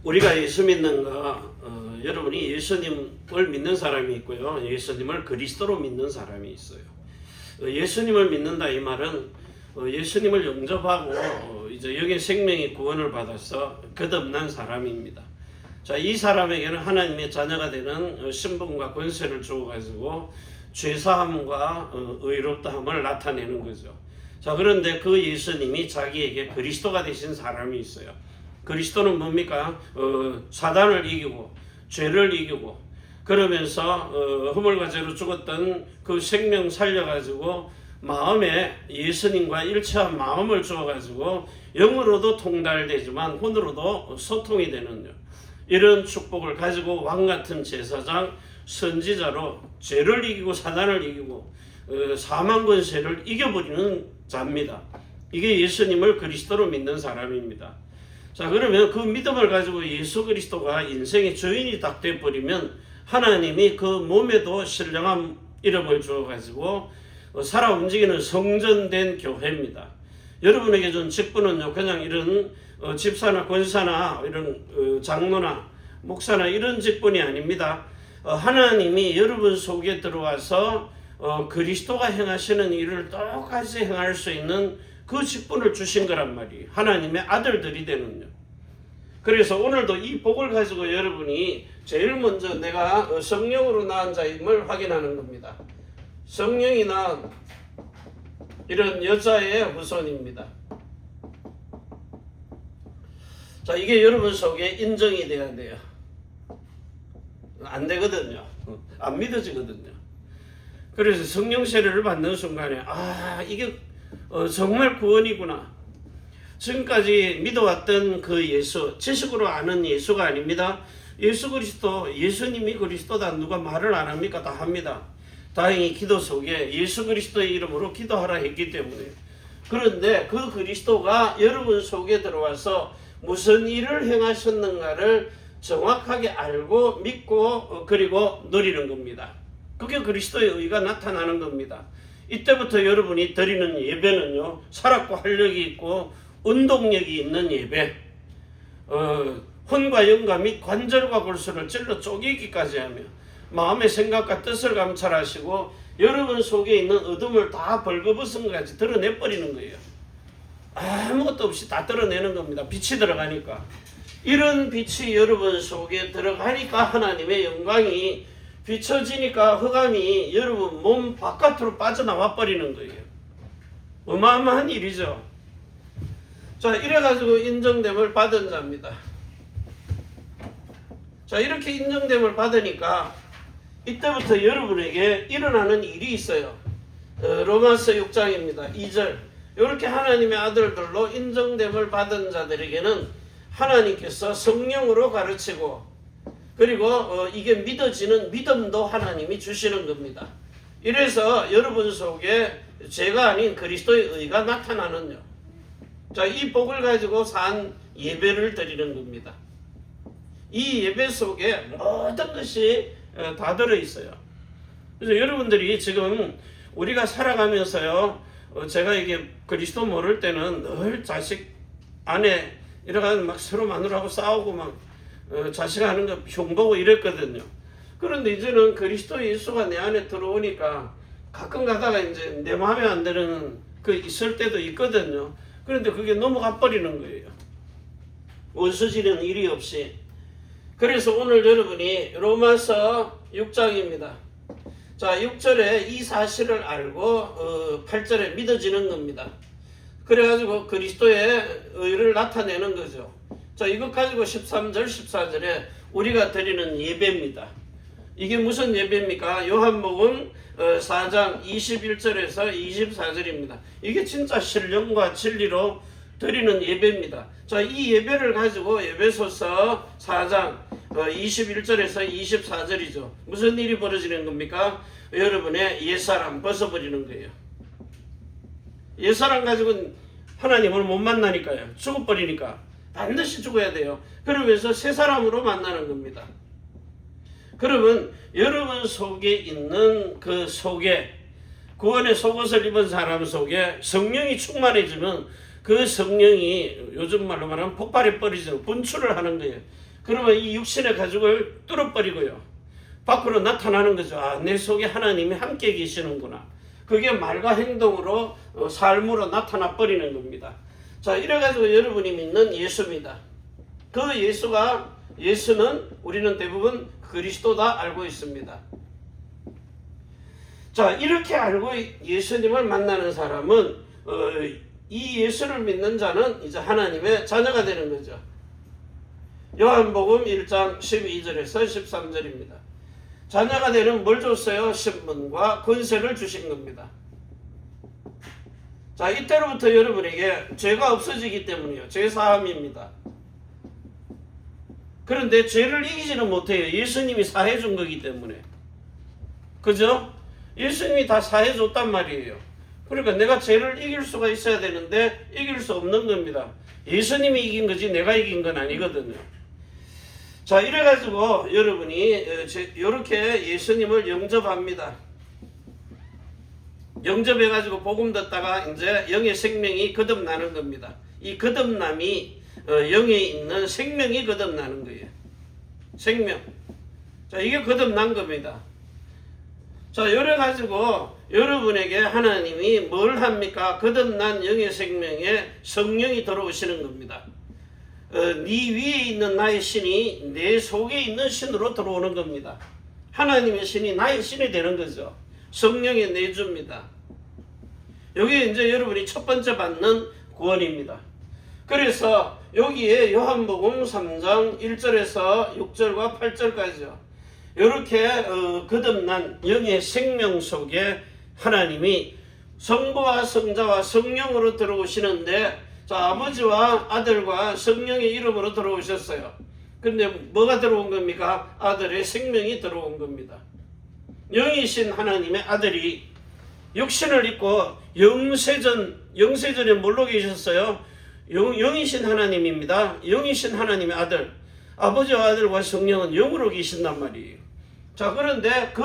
우리가 예수 믿는 거, 여러분이 예수님을 믿는 사람이 있고요. 예수님을 그리스도로 믿는 사람이 있어요. 예수님을 믿는다 이 말은 예수님을 영접하고 이제 영의 생명의 구원을 받아서 거듭난 사람입니다. 자, 이 사람에게는 하나님의 자녀가 되는 신분과 권세를 주어가지고 죄사함과 의롭다함을 나타내는 거죠. 자, 그런데 그 예수님이 자기에게 그리스도가 되신 사람이 있어요. 그리스도는 뭡니까? 사단을 이기고 죄를 이기고 그러면서 허물과 죄로 죽었던 그 생명 살려가지고 마음에 예수님과 일체한 마음을 주어가지고 영으로도 통달되지만 혼으로도 소통이 되는 이런 축복을 가지고 왕같은 제사장 선지자로 죄를 이기고 사단을 이기고 사망 권세를 이겨버리는 자입니다. 이게 예수님을 그리스도로 믿는 사람입니다. 자, 그러면 그 믿음을 가지고 예수 그리스도가 인생의 주인이 딱 돼버리면 하나님이 그 몸에도 신령한 이름을 주어가지고 살아 움직이는 성전된 교회입니다. 여러분에게 준 직분은요, 그냥 이런 집사나 권사나 이런 장로나 목사나 이런 직분이 아닙니다. 하나님이 여러분 속에 들어와서 그리스도가 행하시는 일을 똑같이 행할 수 있는 그 직분을 주신 거란 말이에요. 하나님의 아들들이 되는요. 그래서 오늘도 이 복을 가지고 여러분이 제일 먼저 내가 성령으로 낳은 자임을 확인하는 겁니다. 성령이 낳은 이런 여자의 후손입니다. 자, 이게 여러분 속에 인정이 돼야 돼요. 안 되거든요. 안 믿어지거든요. 그래서 성령 세례를 받는 순간에 이게 정말 구원이구나. 지금까지 믿어왔던 그 예수, 지식으로 아는 예수가 아닙니다. 예수 그리스도, 예수님이 그리스도다 누가 말을 안 합니까? 다 합니다. 다행히 기도 속에 예수 그리스도의 이름으로 기도하라 했기 때문에. 그런데 그 그리스도가 여러분 속에 들어와서 무슨 일을 행하셨는가를 정확하게 알고 믿고 그리고 누리는 겁니다. 그게 그리스도의 의가 나타나는 겁니다. 이때부터 여러분이 드리는 예배는요, 살았고 활력이 있고 운동력이 있는 예배, 혼과 영과 및 관절과 골수를 찔러 쪼개기까지 하며 마음의 생각과 뜻을 감찰하시고 여러분 속에 있는 어둠을 다 벌거벗은 것까지 드러내버리는 거예요. 아무것도 없이 다 드러내는 겁니다. 빛이 들어가니까. 이런 빛이 여러분 속에 들어가니까 하나님의 영광이 비춰지니까 흑암이 여러분 몸 바깥으로 빠져나와 버리는 거예요. 어마어마한 일이죠. 자, 이래가지고 인정됨을 받은 자입니다. 자, 이렇게 인정됨을 받으니까 이때부터 여러분에게 일어나는 일이 있어요. 로마서 6장입니다. 2절. 이렇게 하나님의 아들들로 인정됨을 받은 자들에게는 하나님께서 성령으로 가르치고 그리고 이게 믿어지는 믿음도 하나님이 주시는 겁니다. 이래서 여러분 속에 죄가 아닌 그리스도의 의가 나타나는요. 자, 이 복을 가지고 산 예배를 드리는 겁니다. 이 예배 속에 모든 것이 다 들어있어요. 그래서 여러분들이 지금 우리가 살아가면서요, 제가 이게 그리스도 모를 때는 늘 자식 아내 이래가지고 막 서로 마누라하고 싸우고 막 자식하는 거 흉보고 이랬거든요. 그런데 이제는 그리스도 예수가 내 안에 들어오니까 가끔 가다가 이제 내 마음에 안 드는 그 있을 때도 있거든요. 그런데 그게 넘어가 버리는 거예요. 원수지는 일이 없이. 그래서 오늘 여러분이 로마서 6장입니다. 자, 6절에 이 사실을 알고 8절에 믿어지는 겁니다. 그래가지고 그리스도의 의를 나타내는 거죠. 자, 이것 가지고 13절, 14절에 우리가 드리는 예배입니다. 이게 무슨 예배입니까? 요한복음 4장 21절에서 24절입니다. 이게 진짜 신령과 진리로 드리는 예배입니다. 자, 이 예배를 가지고 에베소서 4장 21절에서 24절이죠. 무슨 일이 벌어지는 겁니까? 여러분의 옛사람 벗어버리는 거예요. 옛사람 가지고는 하나님을 못 만나니까요. 죽어버리니까 반드시 죽어야 돼요. 그러면서 새 사람으로 만나는 겁니다. 그러면 여러분 속에 있는 그 속에 구원의 속옷을 입은 사람 속에 성령이 충만해지면 그 성령이 요즘 말로 말하면 폭발해 버리죠. 분출을 하는 거예요. 그러면 이 육신의 가죽을 뚫어버리고요. 밖으로 나타나는 거죠. 아, 내 속에 하나님이 함께 계시는구나. 그게 말과 행동으로 삶으로 나타나 버리는 겁니다. 자, 이래가지고 여러분이 믿는 예수입니다. 그 예수는 우리는 대부분 그리스도다 알고 있습니다. 자, 이렇게 알고 예수님을 만나는 사람은 이 예수를 믿는 자는 이제 하나님의 자녀가 되는 거죠. 요한복음 1장 12절에서 13절입니다. 자녀가 되는 뭘 줬어요? 신분과 권세를 주신 겁니다. 자, 이때로부터 여러분에게 죄가 없어지기 때문이에요. 죄사함입니다. 그런데 죄를 이기지는 못해요. 예수님이 사해준 거기 때문에. 그죠? 예수님이 다 사해줬단 말이에요. 그러니까 내가 죄를 이길 수가 있어야 되는데 이길 수 없는 겁니다. 예수님이 이긴 거지 내가 이긴 건 아니거든요. 자, 이래가지고 여러분이 이렇게 예수님을 영접합니다. 영접해가지고 복음 듣다가 이제 영의 생명이 거듭나는 겁니다. 이 거듭남이 영에 있는 생명이 거듭나는 거예요. 생명. 자, 이게 거듭난 겁니다. 자, 이래가지고 여러분에게 하나님이 뭘 합니까? 거듭난 영의 생명에 성령이 들어오시는 겁니다. 네 위에 있는 나의 신이 내 속에 있는 신으로 들어오는 겁니다. 하나님의 신이 나의 신이 되는 거죠. 성령이 내줍니다. 여기에 이제 여러분이 첫 번째 받는 구원입니다. 그래서 여기에 요한복음 3장 1절에서 6절과 8절까지요. 이렇게 거듭난 영의 생명 속에 하나님이 성부와 성자와 성령으로 들어오시는데, 자, 아버지와 아들과 성령의 이름으로 들어오셨어요. 근데 뭐가 들어온 겁니까? 아들의 생명이 들어온 겁니다. 영이신 하나님의 아들이 육신을 입고 영세전에 뭘로 계셨어요? 영이신 하나님입니다. 영이신 하나님의 아들, 아버지와 아들과 성령은 영으로 계신단 말이에요. 자, 그런데 그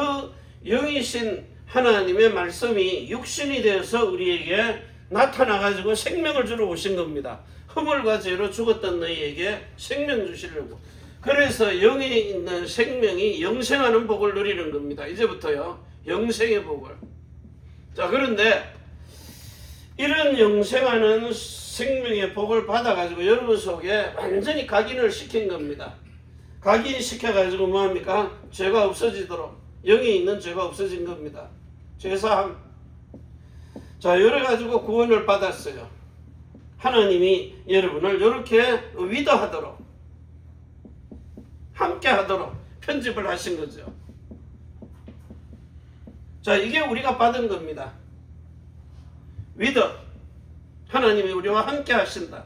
영이신 하나님의 말씀이 육신이 되어서 우리에게 나타나가지고 생명을 주러 오신 겁니다. 허물과 죄로 죽었던 너희에게 생명 주시려고. 그래서 영에 있는 생명이 영생하는 복을 누리는 겁니다. 이제부터요, 영생의 복을. 자, 그런데 이런 영생하는 생명의 복을 받아가지고 여러분 속에 완전히 각인을 시킨 겁니다. 각인시켜가지고 뭐합니까? 죄가 없어지도록, 영에 있는 죄가 없어진 겁니다. 죄사함. 자, 이래가지고 구원을 받았어요. 하나님이 여러분을 이렇게 위도하도록, 함께 하도록 편집을 하신 거죠. 자, 이게 우리가 받은 겁니다. 위도. 하나님이 우리와 함께 하신다.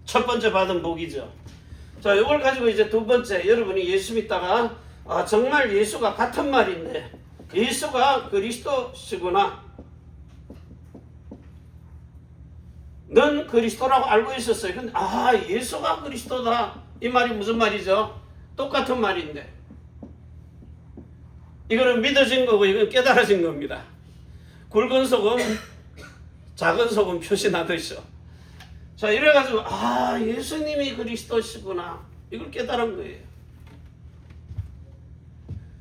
첫 번째 받은 복이죠. 자, 이걸 가지고 이제 두 번째, 여러분이 예수 믿다가 정말 예수가 같은 말인데 예수가 그리스도시구나, 넌 그리스도라고 알고 있었어요. 근데 예수가 그리스도다, 이 말이 무슨 말이죠? 똑같은 말인데 이거는 믿어진 거고 이건 깨달아진 겁니다. 굵은 소금 작은 소금 표시나듯이요. 자, 이래가지고 예수님이 그리스도시구나, 이걸 깨달은 거예요.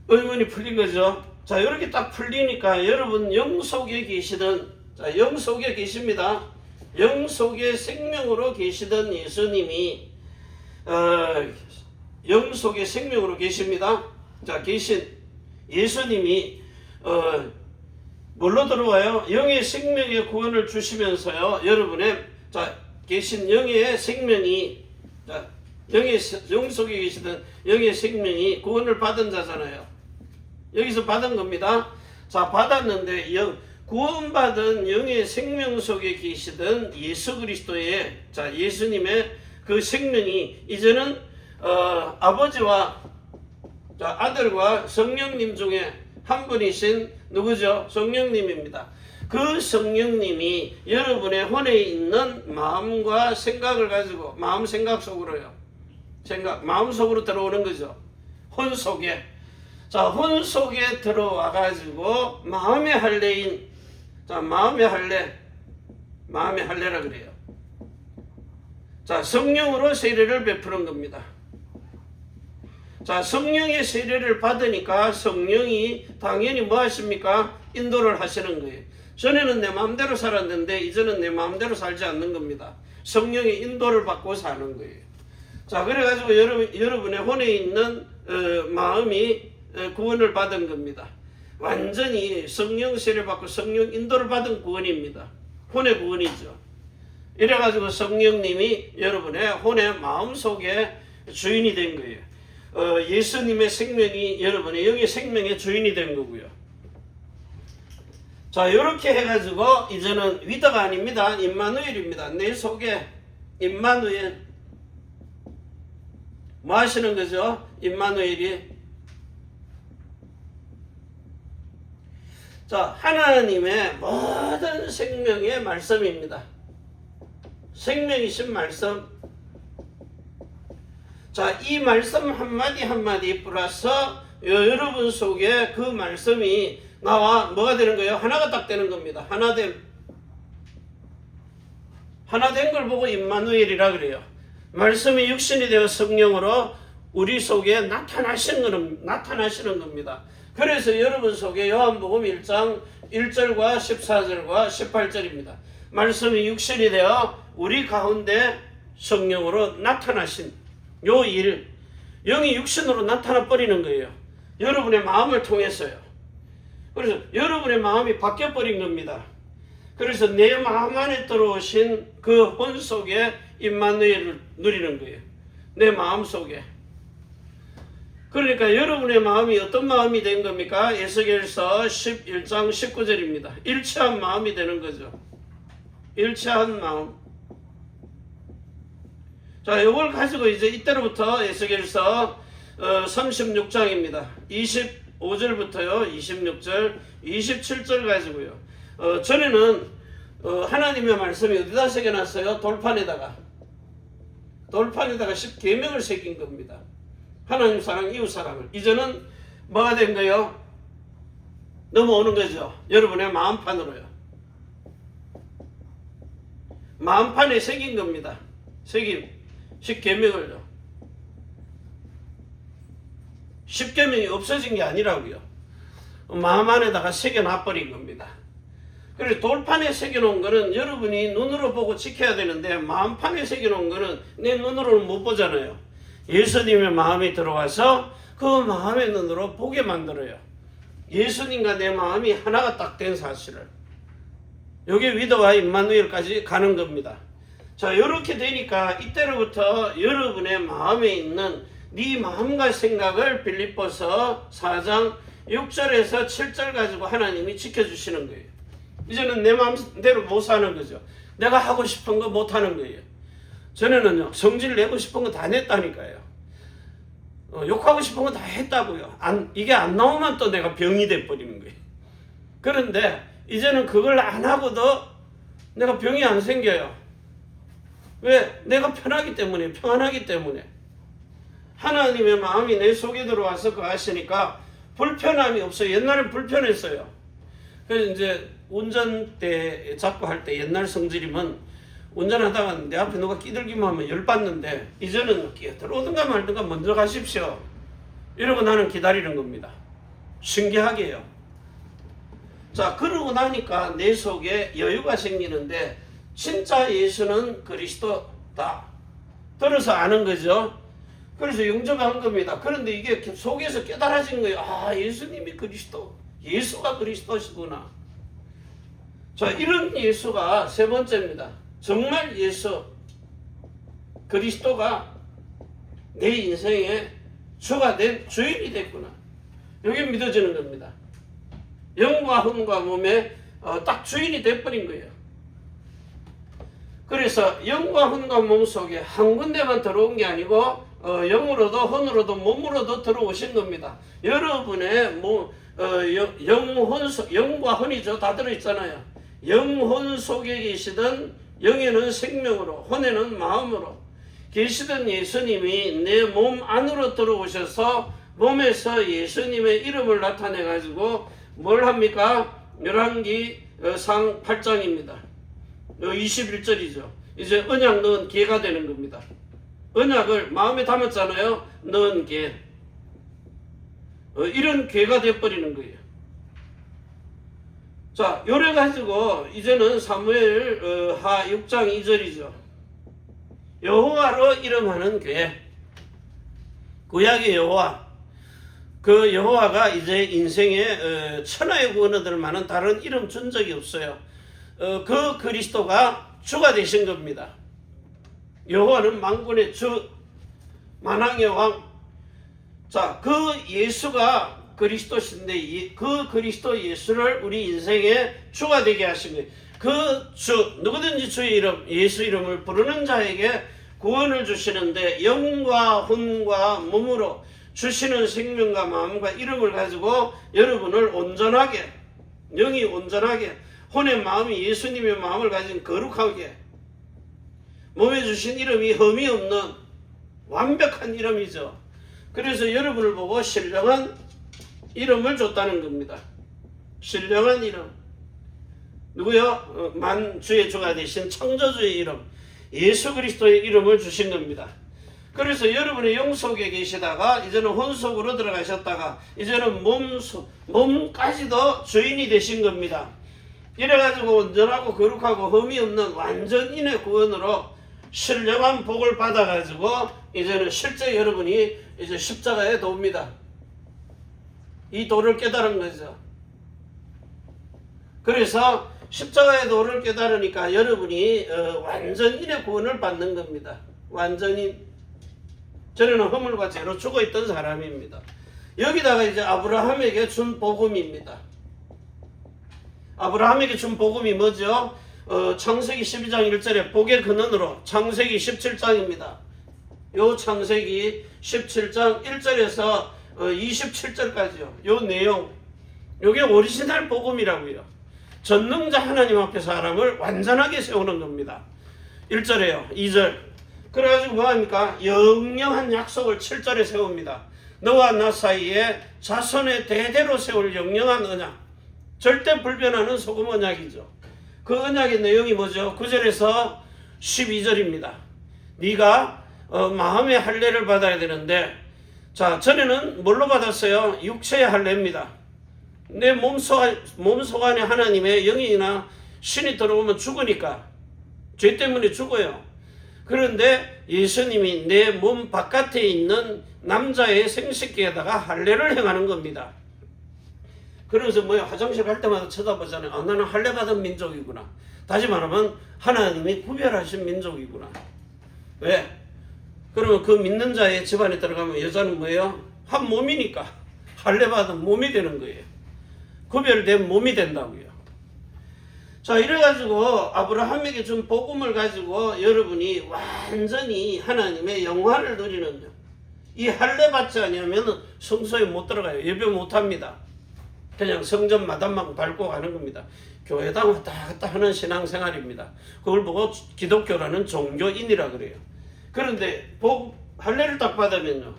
의문이 풀린 거죠. 자, 이렇게 딱 풀리니까 여러분 영 속에 계시던, 자, 영 속에 계십니다. 영 속에 생명으로 계시던 예수님이 영 속에 생명으로 계십니다. 자, 계신 예수님이 뭘로 들어와요? 영의 생명의 구원을 주시면서요, 여러분의 계신 영의 생명이, 영 속에 계시던 영의 생명이 구원을 받은 자잖아요. 여기서 받은 겁니다. 자, 받았는데 구원받은 영의 생명 속에 계시던 예수 그리스도의, 자, 예수님의 그 생명이 이제는 아버지와 아들과 성령님 중에 한 분이신 누구죠? 성령님입니다. 그 성령님이 여러분의 혼에 있는 마음과 생각을 가지고, 마음 생각 속으로요, 마음 속으로 들어오는 거죠. 혼 속에. 자, 혼 속에 들어와 가지고 마음의 할례인, 자, 마음의 할례라 그래요. 자, 성령으로 세례를 베푸는 겁니다. 자, 성령의 세례를 받으니까 성령이 당연히 뭐 하십니까? 인도를 하시는 거예요. 전에는 내 마음대로 살았는데 이제는 내 마음대로 살지 않는 겁니다. 성령의 인도를 받고 사는 거예요. 자, 그래가지고 여러분의 혼에 있는 마음이 구원을 받은 겁니다. 완전히 성령 세례 받고 성령 인도를 받은 구원입니다. 혼의 구원이죠. 이래가지고 성령님이 여러분의 혼의 마음속에 주인이 된 거예요. 예수님의 생명이 여러분의 영의 생명의 주인이 된 거고요. 자, 이렇게 해가지고 이제는 위더가 아닙니다. 임마누엘입니다. 내 속에 임마누엘. 뭐 하시는 거죠? 임마누엘이. 자, 하나님의 모든 생명의 말씀입니다. 생명이신 말씀. 자, 이 말씀 한마디 한마디 플러스 여러분 속에 그 말씀이 나와 뭐가 되는 거예요? 하나가 딱 되는 겁니다. 하나된 걸 보고 임마누엘이라 그래요. 말씀이 육신이 되어 성령으로 우리 속에 나타나시는 겁니다. 그래서 여러분 속에 요한복음 1장 1절과 14절과 18절입니다. 말씀이 육신이 되어 우리 가운데 성령으로 나타나신 요 일, 영이 육신으로 나타나 버리는 거예요. 여러분의 마음을 통해서요. 그래서 여러분의 마음이 바뀌어 버린 겁니다. 그래서 내 마음 안에 들어오신 그 혼 속에 임마누엘을 누리는 거예요. 내 마음 속에. 그러니까 여러분의 마음이 어떤 마음이 된 겁니까? 에스겔서 11장 19절입니다. 일치한 마음이 되는 거죠. 일치한 마음. 자, 이걸 가지고 이제 이때로부터 에스겔서 36장입니다. 25절부터요, 26절, 27절 가지고요. 전에는 하나님의 말씀이 어디다 새겨놨어요? 돌판에다가 10계명을 새긴 겁니다. 하나님 사랑, 이웃 사랑을. 이제는 뭐가 된 거예요? 넘어오는 거죠. 여러분의 마음판으로요. 마음판에 새긴 겁니다. 새김. 10계명을요. 10계명이 없어진 게 아니라고요. 마음 안에다가 새겨놔버린 겁니다. 그래서 돌판에 새겨놓은 거는 여러분이 눈으로 보고 지켜야 되는데 마음판에 새겨놓은 거는 내 눈으로는 못 보잖아요. 예수님의 마음이 들어와서 그 마음의 눈으로 보게 만들어요. 예수님과 내 마음이 하나가 딱 된 사실을. 여기 위도와 임마누엘까지 가는 겁니다. 자, 이렇게 되니까 이때로부터 여러분의 마음에 있는 네 마음과 생각을 빌립보서 4장 6절에서 7절 가지고 하나님이 지켜주시는 거예요. 이제는 내 마음대로 못 사는 거죠. 내가 하고 싶은 거 못 하는 거예요. 전에는요, 성질 내고 싶은 거 다 냈다니까요. 욕하고 싶은 거 다 했다고요. 이게 안 나오면 또 내가 병이 돼버리는 거예요. 그런데 이제는 그걸 안 하고도 내가 병이 안 생겨요. 왜? 내가 편하기 때문에, 평안하기 때문에. 하나님의 마음이 내 속에 들어와서 그거 하시니까 불편함이 없어요. 옛날엔 불편했어요. 그래서 이제 운전대 자꾸 할 때 옛날 성질이면 운전하다가 내 앞에 누가 끼들기만 하면 열받는데 이제는 들어오든가 말든가 먼저 가십시오. 이러고 나는 기다리는 겁니다. 신기하게요. 자, 그러고 나니까 내 속에 여유가 생기는데 진짜 예수는 그리스도다. 들어서 아는 거죠. 그래서 영접한 겁니다. 그런데 이게 속에서 깨달아진 거예요. 아, 예수님이 그리스도. 예수가 그리스도시구나. 자, 이런 예수가 세 번째입니다. 정말 예수, 그리스도가 내 인생의 주가 된 주인이 됐구나. 이게 믿어지는 겁니다. 영과 혼과 몸에 딱 주인이 돼버린 거예요. 그래서 영과 혼과 몸 속에 한 군데만 들어온 게 아니고 영으로도 혼으로도 몸으로도 들어오신 겁니다. 여러분의 영과 혼이죠. 다 들어있잖아요. 영혼 속에 계시던 영에는 생명으로, 혼에는 마음으로 계시던 예수님이 내 몸 안으로 들어오셔서 몸에서 예수님의 이름을 나타내 가지고 뭘 합니까? 열왕기 상 8장입니다. 21절이죠. 이제 언약 넣은 개가 되는 겁니다. 언약을 마음에 담았잖아요. 넣은 개. 이런 개가 되어버리는 거예요. 자, 요래 가지고 이제는 사무엘 하 6장 2절이죠. 여호와로 이름하는 궤. 구약의 여호와. 그 여호와가 이제 인생에 천하의 구원 얻을 만한 다른 이름 준 적이 없어요. 그 그리스도가 주가 되신 겁니다. 여호와는 만군의 주, 만왕의 왕. 자, 그 예수가 그리스도신데 그 그리스도 예수를 우리 인생의 주가 되게 하신 거예요. 그 주, 누구든지 주의 이름, 예수 이름을 부르는 자에게 구원을 주시는데 영과 혼과 몸으로 주시는 생명과 마음과 이름을 가지고 여러분을 온전하게, 영이 온전하게, 혼의 마음이 예수님의 마음을 가진 거룩하게, 몸에 주신 이름이 흠이 없는 완벽한 이름이죠. 그래서 여러분을 보고 신령한 이름을 줬다는 겁니다. 신령한 이름. 누구요? 만주의 주가 되신 창조주의 이름, 예수 그리스도의 이름을 주신 겁니다. 그래서 여러분의 영 속에 계시다가 이제는 혼 속으로 들어가셨다가 이제는 몸까지도 주인이 되신 겁니다. 이래가지고 온전하고 거룩하고 흠이 없는 완전인의 구원으로 신령한 복을 받아가지고 이제는 실제 여러분이 이제 십자가에 도웁니다. 이 도를 깨달은 거죠. 그래서 십자가의 도를 깨달으니까 여러분이 완전인의 구원을 받는 겁니다. 완전인. 저는 허물과 죄로 죽어있던 사람입니다. 여기다가 이제 아브라함에게 준 복음입니다. 아브라함에게 준 복음이 뭐죠? 창세기 12장 1절에 복의 근원으로 창세기 17장입니다. 요 창세기 17장 1절에서 27절까지요. 요 내용, 요게 오리지널 복음이라고요. 전능자 하나님 앞에 사람을 완전하게 세우는 겁니다. 1절에요. 2절. 그래가지고 뭐합니까? 영영한 약속을 7절에 세웁니다. 너와 나 사이에 자손의 대대로 세울 영영한 언약. 절대 불변하는 소금 언약이죠. 그 언약의 내용이 뭐죠? 9절에서 12절입니다. 네가 마음의 할례를 받아야 되는데, 자, 전에는 뭘로 받았어요? 육체의 할례입니다. 내 몸속 안에 하나님의 영이나 신이 들어오면 죽으니까, 죄 때문에 죽어요. 그런데 예수님이 내 몸 바깥에 있는 남자의 생식기에다가 할례를 행하는 겁니다. 그러면서 뭐야, 화장실 갈 때마다 쳐다보잖아요. 아, 나는 할례 받은 민족이구나. 다시 말하면 하나님이 구별하신 민족이구나. 왜? 그러면 그 믿는 자의 집안에 들어가면 여자는 뭐예요? 한 몸이니까 할례 받은 몸이 되는 거예요. 구별된 몸이 된다고요. 자, 이래가지고 아브라함에게 준 복음을 가지고 여러분이 완전히 하나님의 영화를 누리는, 이 할례 받지 않으면 성소에 못 들어가요. 예배 못 합니다. 그냥 성전 마당만 밟고 가는 겁니다. 교회당 왔다 갔다 하는 신앙생활입니다. 그걸 보고 기독교라는 종교인이라 그래요. 그런데 할례를 딱 받으면요,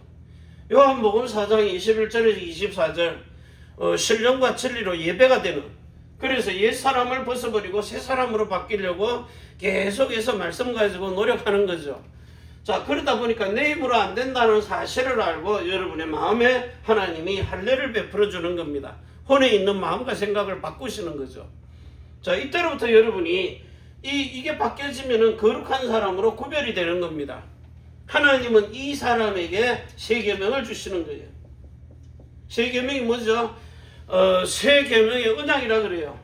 요한복음 4장 21절에서 24절 신령과 진리로 예배가 되는, 그래서 옛사람을 벗어버리고 새사람으로 바뀌려고 계속해서 말씀 가지고 노력하는 거죠. 자, 그러다 보니까 내 힘으로 안 된다는 사실을 알고 여러분의 마음에 하나님이 할례를 베풀어 주는 겁니다. 혼에 있는 마음과 생각을 바꾸시는 거죠. 자, 이때로부터 여러분이 이게 바뀌어지면은 거룩한 사람으로 구별이 되는 겁니다. 하나님은 이 사람에게 세 계명을 주시는 거예요. 세 계명이 뭐죠? 세 계명의 언약이라 그래요.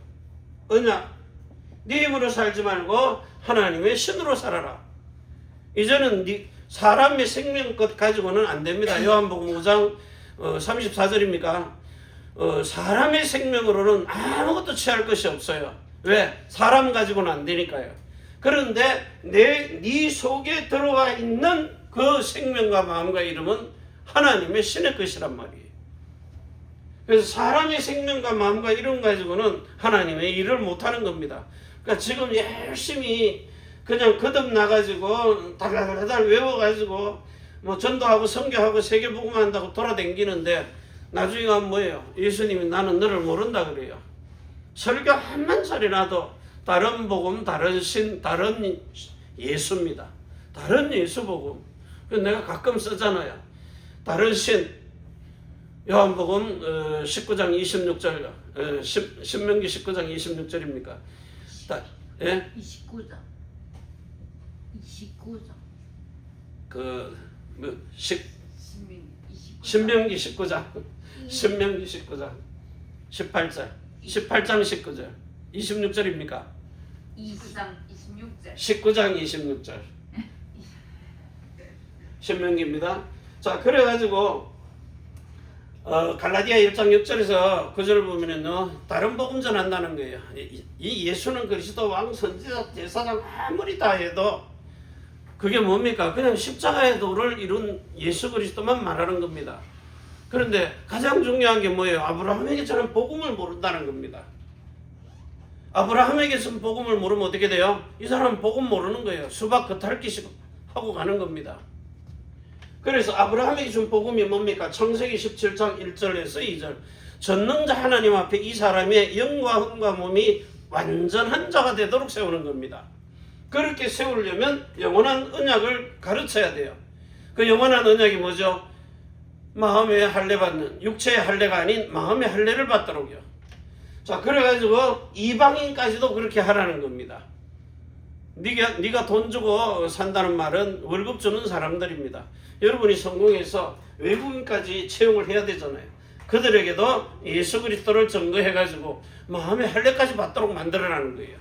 언약. 네 힘으로 살지 말고 하나님의 신으로 살아라. 이제는 사람의 생명 것 가지고는 안 됩니다. 요한복음 5장 34절입니까? 사람의 생명으로는 아무것도 취할 것이 없어요. 왜? 사람 가지고는 안 되니까요. 그런데 네 속에 들어가 있는 그 생명과 마음과 이름은 하나님의 신의 것이란 말이에요. 그래서 사람의 생명과 마음과 이름 가지고는 하나님의 일을 못하는 겁니다. 그러니까 지금 열심히 그냥 거듭나가지고 달달달달 외워가지고 뭐 전도하고 선교하고 세계복음 한다고 돌아다니는데 나중에 가면 뭐예요? 예수님이 나는 너를 모른다 그래요. 설교 한만 차례라도 다른 복음, 다른 신, 다른 예수입니다. 다른 예수 복음. 내가 가끔 쓰잖아요. 다른 신. 요한복음 19장 26절, 신명기 19장 26절입니까? 예? 29장. 신명기 19장, 신명기 19장, 18장 19절, 26절입니까? 29장 26절. 19장 26절. 신명기입니다. 자, 그래가지고 갈라디아 1장 6절에서 9절을 보면은요, 다른 복음 전한다는 거예요. 이 예수는 그리스도 왕 선지자 제사장 아무리 다 해도 그게 뭡니까? 그냥 십자가의 도를 이룬 예수 그리스도만 말하는 겁니다. 그런데 가장 중요한 게 뭐예요? 아브라함에게서는 복음을 모른다는 겁니다. 아브라함에게서는 복음을 모르면 어떻게 돼요? 이 사람은 복음 모르는 거예요. 수박 겉핥기식 하고 가는 겁니다. 그래서 아브라함에게 준 복음이 뭡니까? 창세기 17장 1절에서 2절. 전능자 하나님 앞에 이 사람의 영과 흥과 몸이 완전한 자가 되도록 세우는 겁니다. 그렇게 세우려면 영원한 언약을 가르쳐야 돼요. 그 영원한 언약이 뭐죠? 마음의 할례 받는, 육체의 할례가 아닌 마음의 할례를 받도록요. 자, 그래가지고 이방인까지도 그렇게 하라는 겁니다. 네가 돈 주고 산다는 말은 월급 주는 사람들입니다. 여러분이 성공해서 외국인까지 채용을 해야 되잖아요. 그들에게도 예수 그리스도를 증거해가지고 마음의 할례까지 받도록 만들어라는 거예요.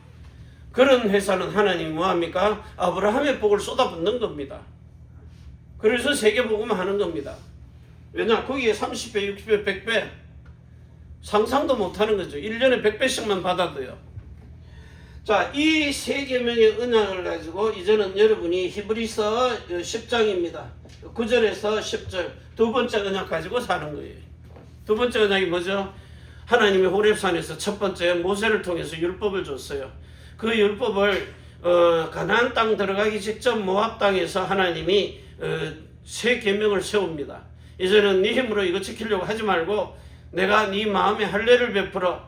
그런 회사는 하나님이 뭐합니까? 아브라함의 복을 쏟아붓는 겁니다. 그래서 세계복음 하는 겁니다. 왜냐? 거기에 30배, 60배, 100배 상상도 못하는 거죠. 1년에 100배씩만 받아도요. 자, 이 세 계명의 언약을 가지고 이제는 여러분이 히브리서 10장입니다. 9절에서 10절 두 번째 언약 가지고 사는 거예요. 두 번째 언약이 뭐죠? 하나님이 호렙산에서 첫 번째 모세를 통해서 율법을 줬어요. 그 율법을 가나안 땅 들어가기 직전 모압 땅에서 하나님이 세 계명을 세웁니다. 이제는 네 힘으로 이거 지키려고 하지 말고 내가 네 마음에 할례를 베풀어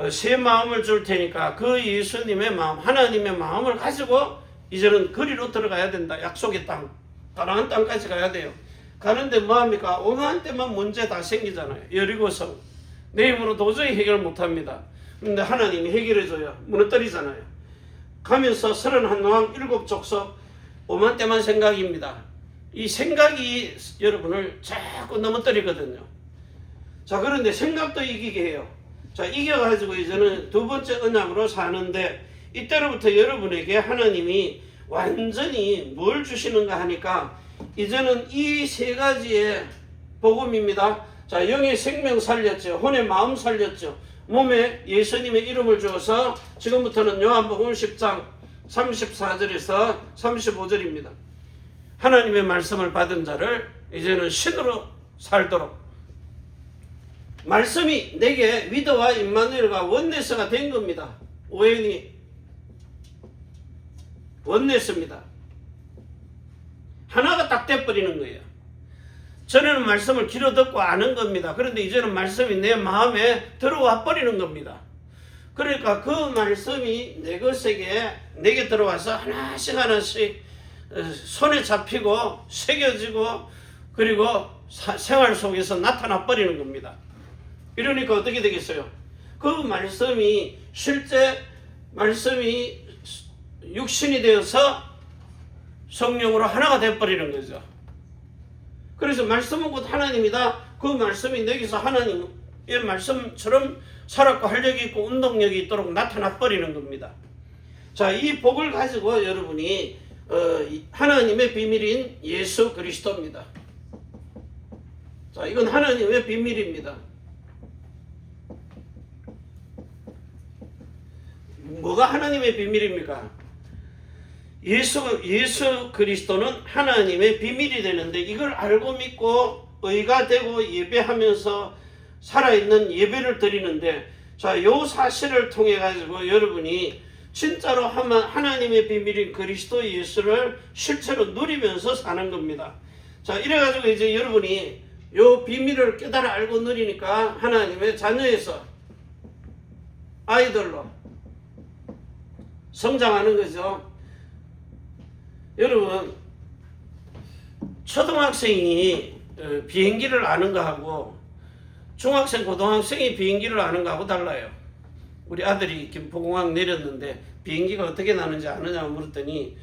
새 마음을 줄 테니까 그 예수님의 마음, 하나님의 마음을 가지고 이제는 거리로 들어가야 된다. 약속의 땅, 가나안 땅까지 가야 돼요. 가는데 뭐합니까? 오만 때만 문제 다 생기잖아요. 여리고성 내 힘으로 도저히 해결 못합니다. 근데 하나님이 해결해줘요. 무너뜨리잖아요. 가면서 31왕 7족속 오만 때만 생각입니다. 이 생각이 여러분을 자꾸 넘어뜨리거든요. 자, 그런데 생각도 이기게 해요. 자, 이겨가지고 이제는 두 번째 언약으로 사는데 이때로부터 여러분에게 하나님이 완전히 뭘 주시는가 하니까 이제는 이 세 가지의 복음입니다. 자, 영의 생명 살렸죠. 혼의 마음 살렸죠. 몸에 예수님의 이름을 주어서 지금부터는 요한복음 10장 34절에서 35절입니다. 하나님의 말씀을 받은 자를 이제는 신으로 살도록 말씀이 내게 위드와 임마누엘과 원네스가 된 겁니다. 오행이 원네스입니다. 하나가 딱 돼버리는 거예요. 전에는 말씀을 귀로 듣고 아는 겁니다. 그런데 이제는 말씀이 내 마음에 들어와 버리는 겁니다. 그러니까 그 말씀이 내게 들어와서 하나씩 손에 잡히고 새겨지고 그리고 생활 속에서 나타나 버리는 겁니다. 이러니까 어떻게 되겠어요? 그 말씀이 실제 말씀이 육신이 되어서 성령으로 하나가 되어버리는 거죠. 그래서 말씀은 곧 하나님이다. 그 말씀이 내게서 하나님의 말씀처럼 살았고 활력이 있고 운동력이 있도록 나타나 버리는 겁니다. 자, 이 복을 가지고 여러분이 하나님의 비밀인 예수 그리스도입니다. 자, 이건 하나님의 비밀입니다. 뭐가 하나님의 비밀입니까? 예수 그리스도는 하나님의 비밀이 되는데 이걸 알고 믿고 의가 되고 예배하면서 살아있는 예배를 드리는데 자, 요 사실을 통해 가지고 여러분이 진짜로 하나님의 비밀인 그리스도 예수를 실제로 누리면서 사는 겁니다. 자, 이래가지고 이제 여러분이 요 비밀을 깨달아 알고 누리니까 하나님의 자녀에서 아이들로 성장하는 거죠. 여러분 초등학생이 비행기를 아는 거하고 중학생, 고등학생이 비행기를 아는 거하고 달라요. 우리 아들이 김포공항 내렸는데 비행기가 어떻게 나는지 아느냐고 물었더니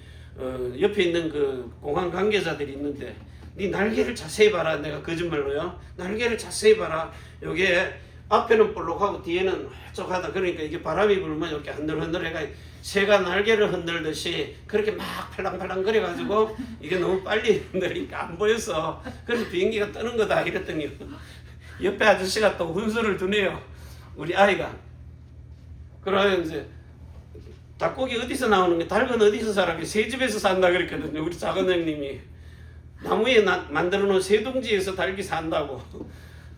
옆에 있는 그 공항 관계자들이 있는데 네 날개를 자세히 봐라. 내가 거짓말로요. 날개를 자세히 봐라. 요게 앞에는 볼록하고 뒤에는 홀쭉하다. 그러니까 이게 바람이 불면 이렇게 흔들흔들해가 새가 날개를 흔들듯이 그렇게 막 팔랑팔랑 거려가지고 이게 너무 빨리 흔들리니까 안 보여서 그래서 비행기가 뜨는 거다 이랬더니 옆에 아저씨가 또 훈수를 두네요. 우리 아이가. 그러면 이제 닭고기 어디서 나오는 게 닭은 어디서 살아? 새집에서 산다 그랬거든요. 우리 작은 형님이 나무에 만들어 놓은 새둥지에서 닭이 산다고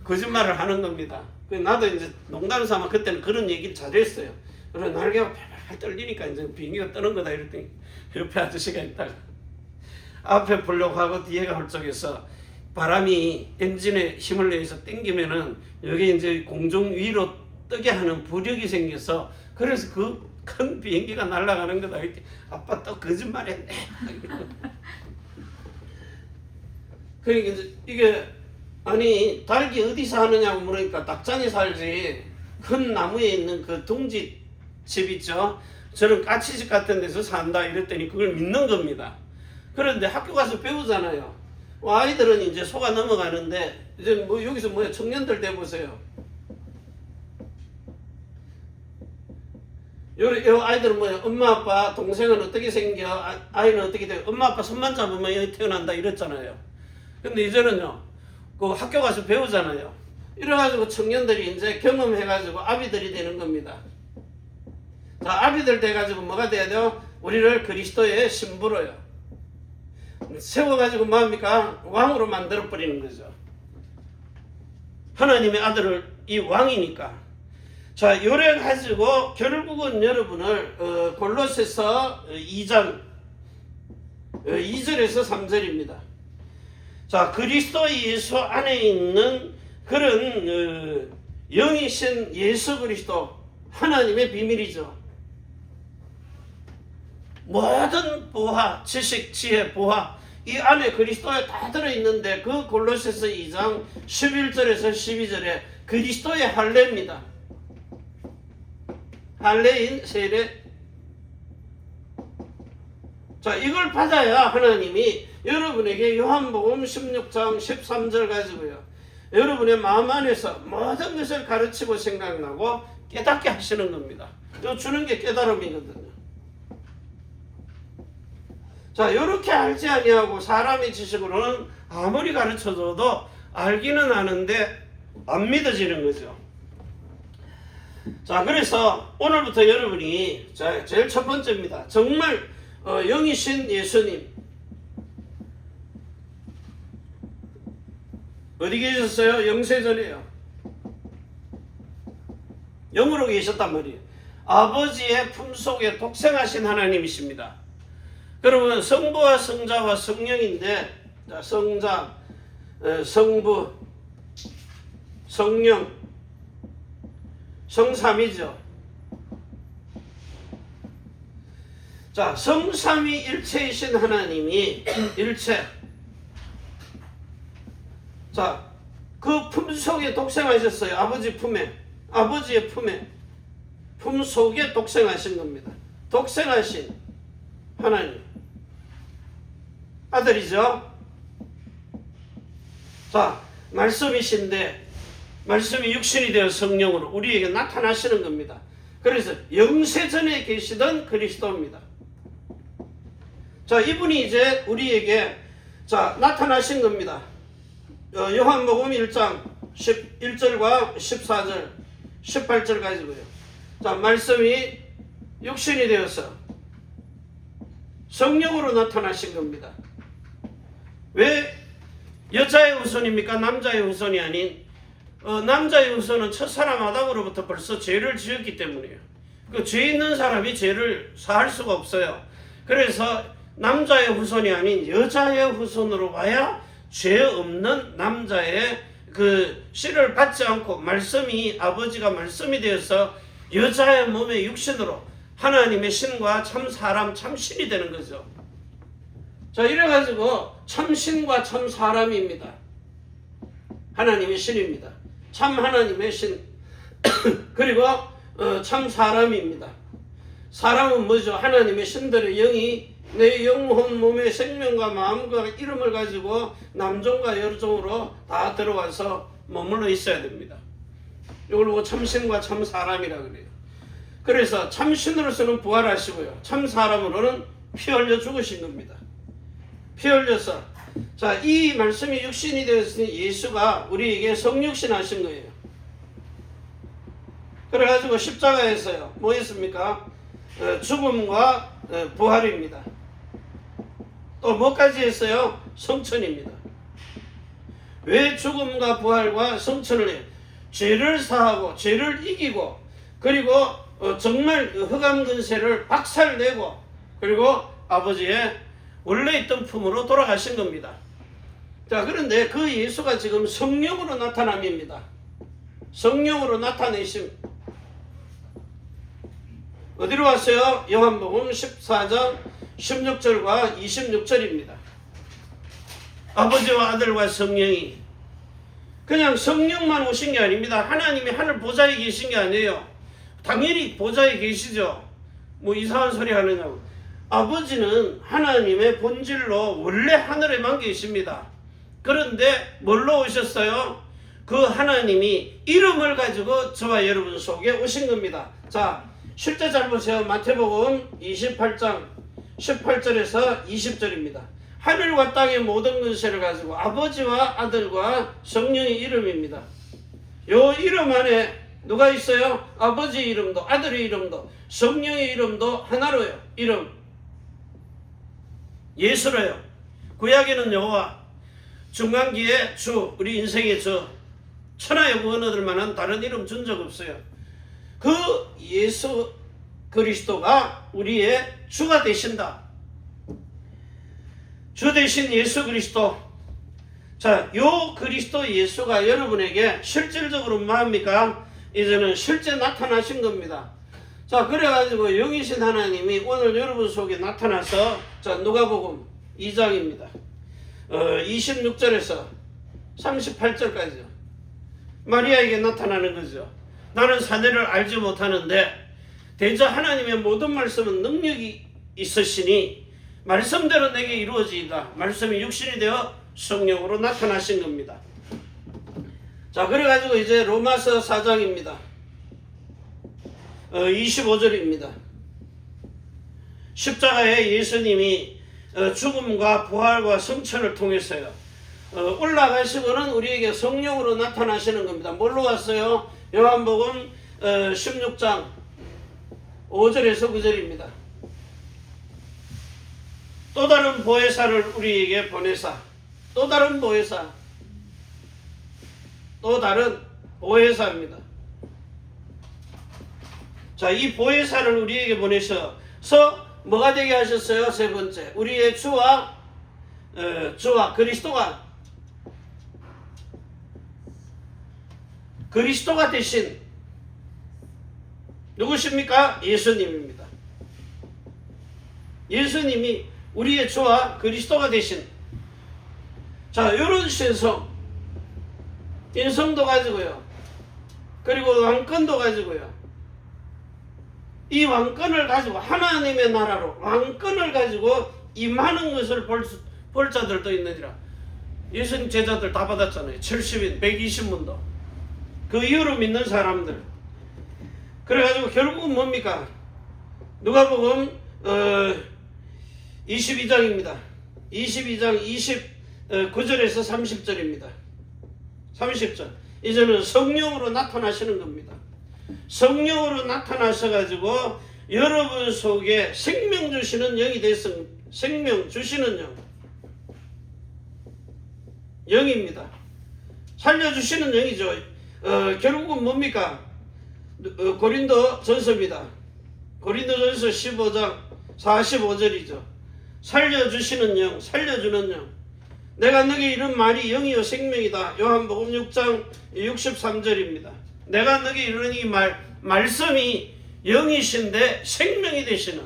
거짓말을 하는 겁니다. 나도 이제 농담 삼아 그때는 그런 얘기를 잘했어요. 그래 날개가 팔팔 떨리니까 이제 비행기가 뜨는 거다 이랬더니 옆에 아저씨가 있다가 앞에 볼록하고 뒤에가 홀쭉해서 바람이 엔진에 힘을 내서 당기면은 여기 이제 공중 위로 뜨게 하는 부력이 생겨서 그래서 그 큰 비행기가 날아가는 거다. 이렇게 아빠 또 거짓말했네. 그러니까 이제 이게 아니 닭이 어디서 하느냐고 물으니까 닭장에 살지 큰 나무에 있는 그 둥지 집 있죠. 저는 까치집 같은 데서 산다 이랬더니 그걸 믿는 겁니다. 그런데 학교 가서 배우잖아요. 아이들은 이제 속아 넘어가는데 이제 뭐 여기서 뭐야 청년들 대보세요. 요 아이들은 뭐야 엄마 아빠 동생은 어떻게 생겨 아이는 어떻게 돼 엄마 아빠 손만 잡으면 여기 태어난다 이랬잖아요. 근데 이제는요 그 학교 가서 배우잖아요. 이래가지고 청년들이 이제 경험해가지고 아비들이 되는 겁니다. 자 아비들 돼가지고 뭐가 돼야 돼요? 우리를 그리스도의 신부로요 세워가지고 뭐합니까? 왕으로 만들어 버리는 거죠. 하나님의 아들을 이 왕이니까. 자, 요래 가지고 결국은 여러분을 골로새서 2장 2절에서 3절입니다. 자, 그리스도 예수 안에 있는 그런 영이신 예수 그리스도 하나님의 비밀이죠. 모든 보화, 지식, 지혜, 보화 이 안에 그리스도에 다 들어있는데 그 골로새서 2장 11절에서 12절에 그리스도의 할례입니다. 할례인 세례. 자, 이걸 받아야 하나님이 여러분에게 요한복음 16장 13절 가지고요 여러분의 마음 안에서 모든 것을 가르치고 생각나고 깨닫게 하시는 겁니다. 요 주는 게 깨달음이거든요. 자, 이렇게 알지 아니하고 사람의 지식으로는 아무리 가르쳐줘도 알기는 아는데 안 믿어지는 거죠. 자, 그래서 오늘부터 여러분이 제일 첫 번째입니다. 정말 영이신 예수님 어디 계셨어요? 영세전이에요. 영으로 계셨단 말이에요. 아버지의 품속에 독생하신 하나님이십니다. 그러면 성부와 성자와 성령인데 성자, 성부, 성령, 성삼이죠. 자, 성삼위 일체이신 하나님이 일체. 자, 그 품속에 독생하셨어요. 아버지 품에, 아버지의 품에, 품속에 독생하신 겁니다. 독생하신 하나님. 아들이죠. 자, 말씀이신데 말씀이 육신이 되어 성령으로 우리에게 나타나시는 겁니다. 그래서 영세전에 계시던 그리스도입니다. 자, 이분이 이제 우리에게 나타나신 겁니다. 요한복음 1장 11절과 14절 18절 가지고요. 자, 말씀이 육신이 되어서 성령으로 나타나신 겁니다. 왜 여자의 후손입니까? 남자의 후손이 아닌 남자의 후손은 첫사람 아담으로부터 벌써 죄를 지었기 때문이에요. 그 죄 있는 사람이 죄를 사할 수가 없어요. 그래서 남자의 후손이 아닌 여자의 후손으로 와야 죄 없는 남자의 그 씨를 받지 않고 말씀이 아버지가 말씀이 되어서 여자의 몸의 육신으로 하나님의 신과 참 사람 참 신이 되는 거죠. 자, 이래가지고 참신과 참 사람입니다. 하나님의 신입니다. 참 하나님의 신. 그리고 참 사람입니다. 사람은 뭐죠? 하나님의 신들의 영이 내 영혼, 몸의 생명과 마음과 이름을 가지고 남종과 여종으로 다 들어와서 머물러 있어야 됩니다. 이걸 보고 참신과 참 사람이라 그래요. 그래서 참신으로서는 부활하시고요. 참 사람으로는 피 흘려 죽으신 겁니다. 피 흘려서, 자, 이 말씀이 육신이 되었으니 예수가 우리에게 성육신 하신 거예요. 그래가지고 십자가에서요, 뭐 했습니까? 죽음과 부활입니다. 또 뭐까지 했어요? 성천입니다. 왜 죽음과 부활과 성천을 해요? 죄를 사하고 죄를 이기고, 그리고 정말 흑암 근세를 박살내고, 그리고 아버지의 원래 있던 품으로 돌아가신 겁니다. 자, 그런데 그 예수가 지금 성령으로 나타남입니다. 성령으로 나타내심. 어디로 왔어요? 요한복음 14장 16절과 26절입니다. 아버지와 아들과 성령이, 그냥 성령만 오신 게 아닙니다. 하나님이 하늘 보좌에 계신 게 아니에요. 당연히 보좌에 계시죠. 뭐 이상한 소리 하느냐고. 아버지는 하나님의 본질로 원래 하늘에만 계십니다. 그런데 뭘로 오셨어요? 그 하나님이 이름을 가지고 저와 여러분 속에 오신 겁니다. 자, 실제 잘 보세요. 마태복음 28장 18절에서 20절입니다. 하늘과 땅의 모든 근세를 가지고 아버지와 아들과 성령의 이름입니다. 요 이름 안에 누가 있어요? 아버지 이름도 아들의 이름도 성령의 이름도 하나로요. 이름 예수로요. 구약에는 여호와, 중간기에 주, 우리 인생의 주, 천하의 구원 얻을 만한 다른 이름 준 적 없어요. 그 예수 그리스도가 우리의 주가 되신다. 주 되신 예수 그리스도. 자, 요 그리스도 예수가 여러분에게 실질적으로 뭐합니까? 이제는 실제 나타나신 겁니다. 자, 그래가지고 영이신 하나님이 오늘 여러분 속에 나타나서, 자, 누가복음 2장입니다. 26절에서 38절까지요. 마리아에게 나타나는 거죠. 나는 사내를 알지 못하는데 대저 하나님의 모든 말씀은 능력이 있으시니 말씀대로 내게 이루어지이다. 말씀이 육신이 되어 성령으로 나타나신 겁니다. 자, 그래가지고 이제 로마서 4장입니다. 25절입니다. 십자가에 예수님이 죽음과 부활과 성천을 통해서요, 올라가시고는 우리에게 성령으로 나타나시는 겁니다. 뭘로 왔어요? 요한복음 16장 5절에서 9절입니다. 또 다른 보혜사를 우리에게 보내사, 또 다른 보혜사, 또 다른 보혜사입니다. 자, 이 보혜사를 우리에게 보내셔서 뭐가 되게 하셨어요? 세 번째, 우리의 주와 그리스도가 되신 누구십니까? 예수님입니다. 예수님이 우리의 주와 그리스도가 되신, 자, 이런 신성, 인성도 가지고요, 그리고 왕권도 가지고요, 이 왕권을 가지고 하나님의 나라로 왕권을 가지고 임하는 것을 볼 자들도 있느니라. 예수님 제자들 다 받았잖아요. 70인 120문도 그 이후로 믿는 사람들. 그래가지고 결국은 뭡니까? 누가복음 22장입니다. 22장 29절에서 30절입니다. 30절. 이제는 성령으로 나타나시는 겁니다. 성령으로 나타나셔가지고 여러분 속에 생명 주시는 영이 됐습니다. 생명 주시는 영입니다. 살려주시는 영이죠. 결국은 뭡니까? 고린도 전서입니다. 고린도 전서 15장 45절이죠. 살려주시는 영, 살려주는 영. 내가 너에게 이런 말이 영이요 생명이다. 요한복음 6장 63절입니다. 내가 너에게 이르는 이 말씀이 영이신데 생명이 되시는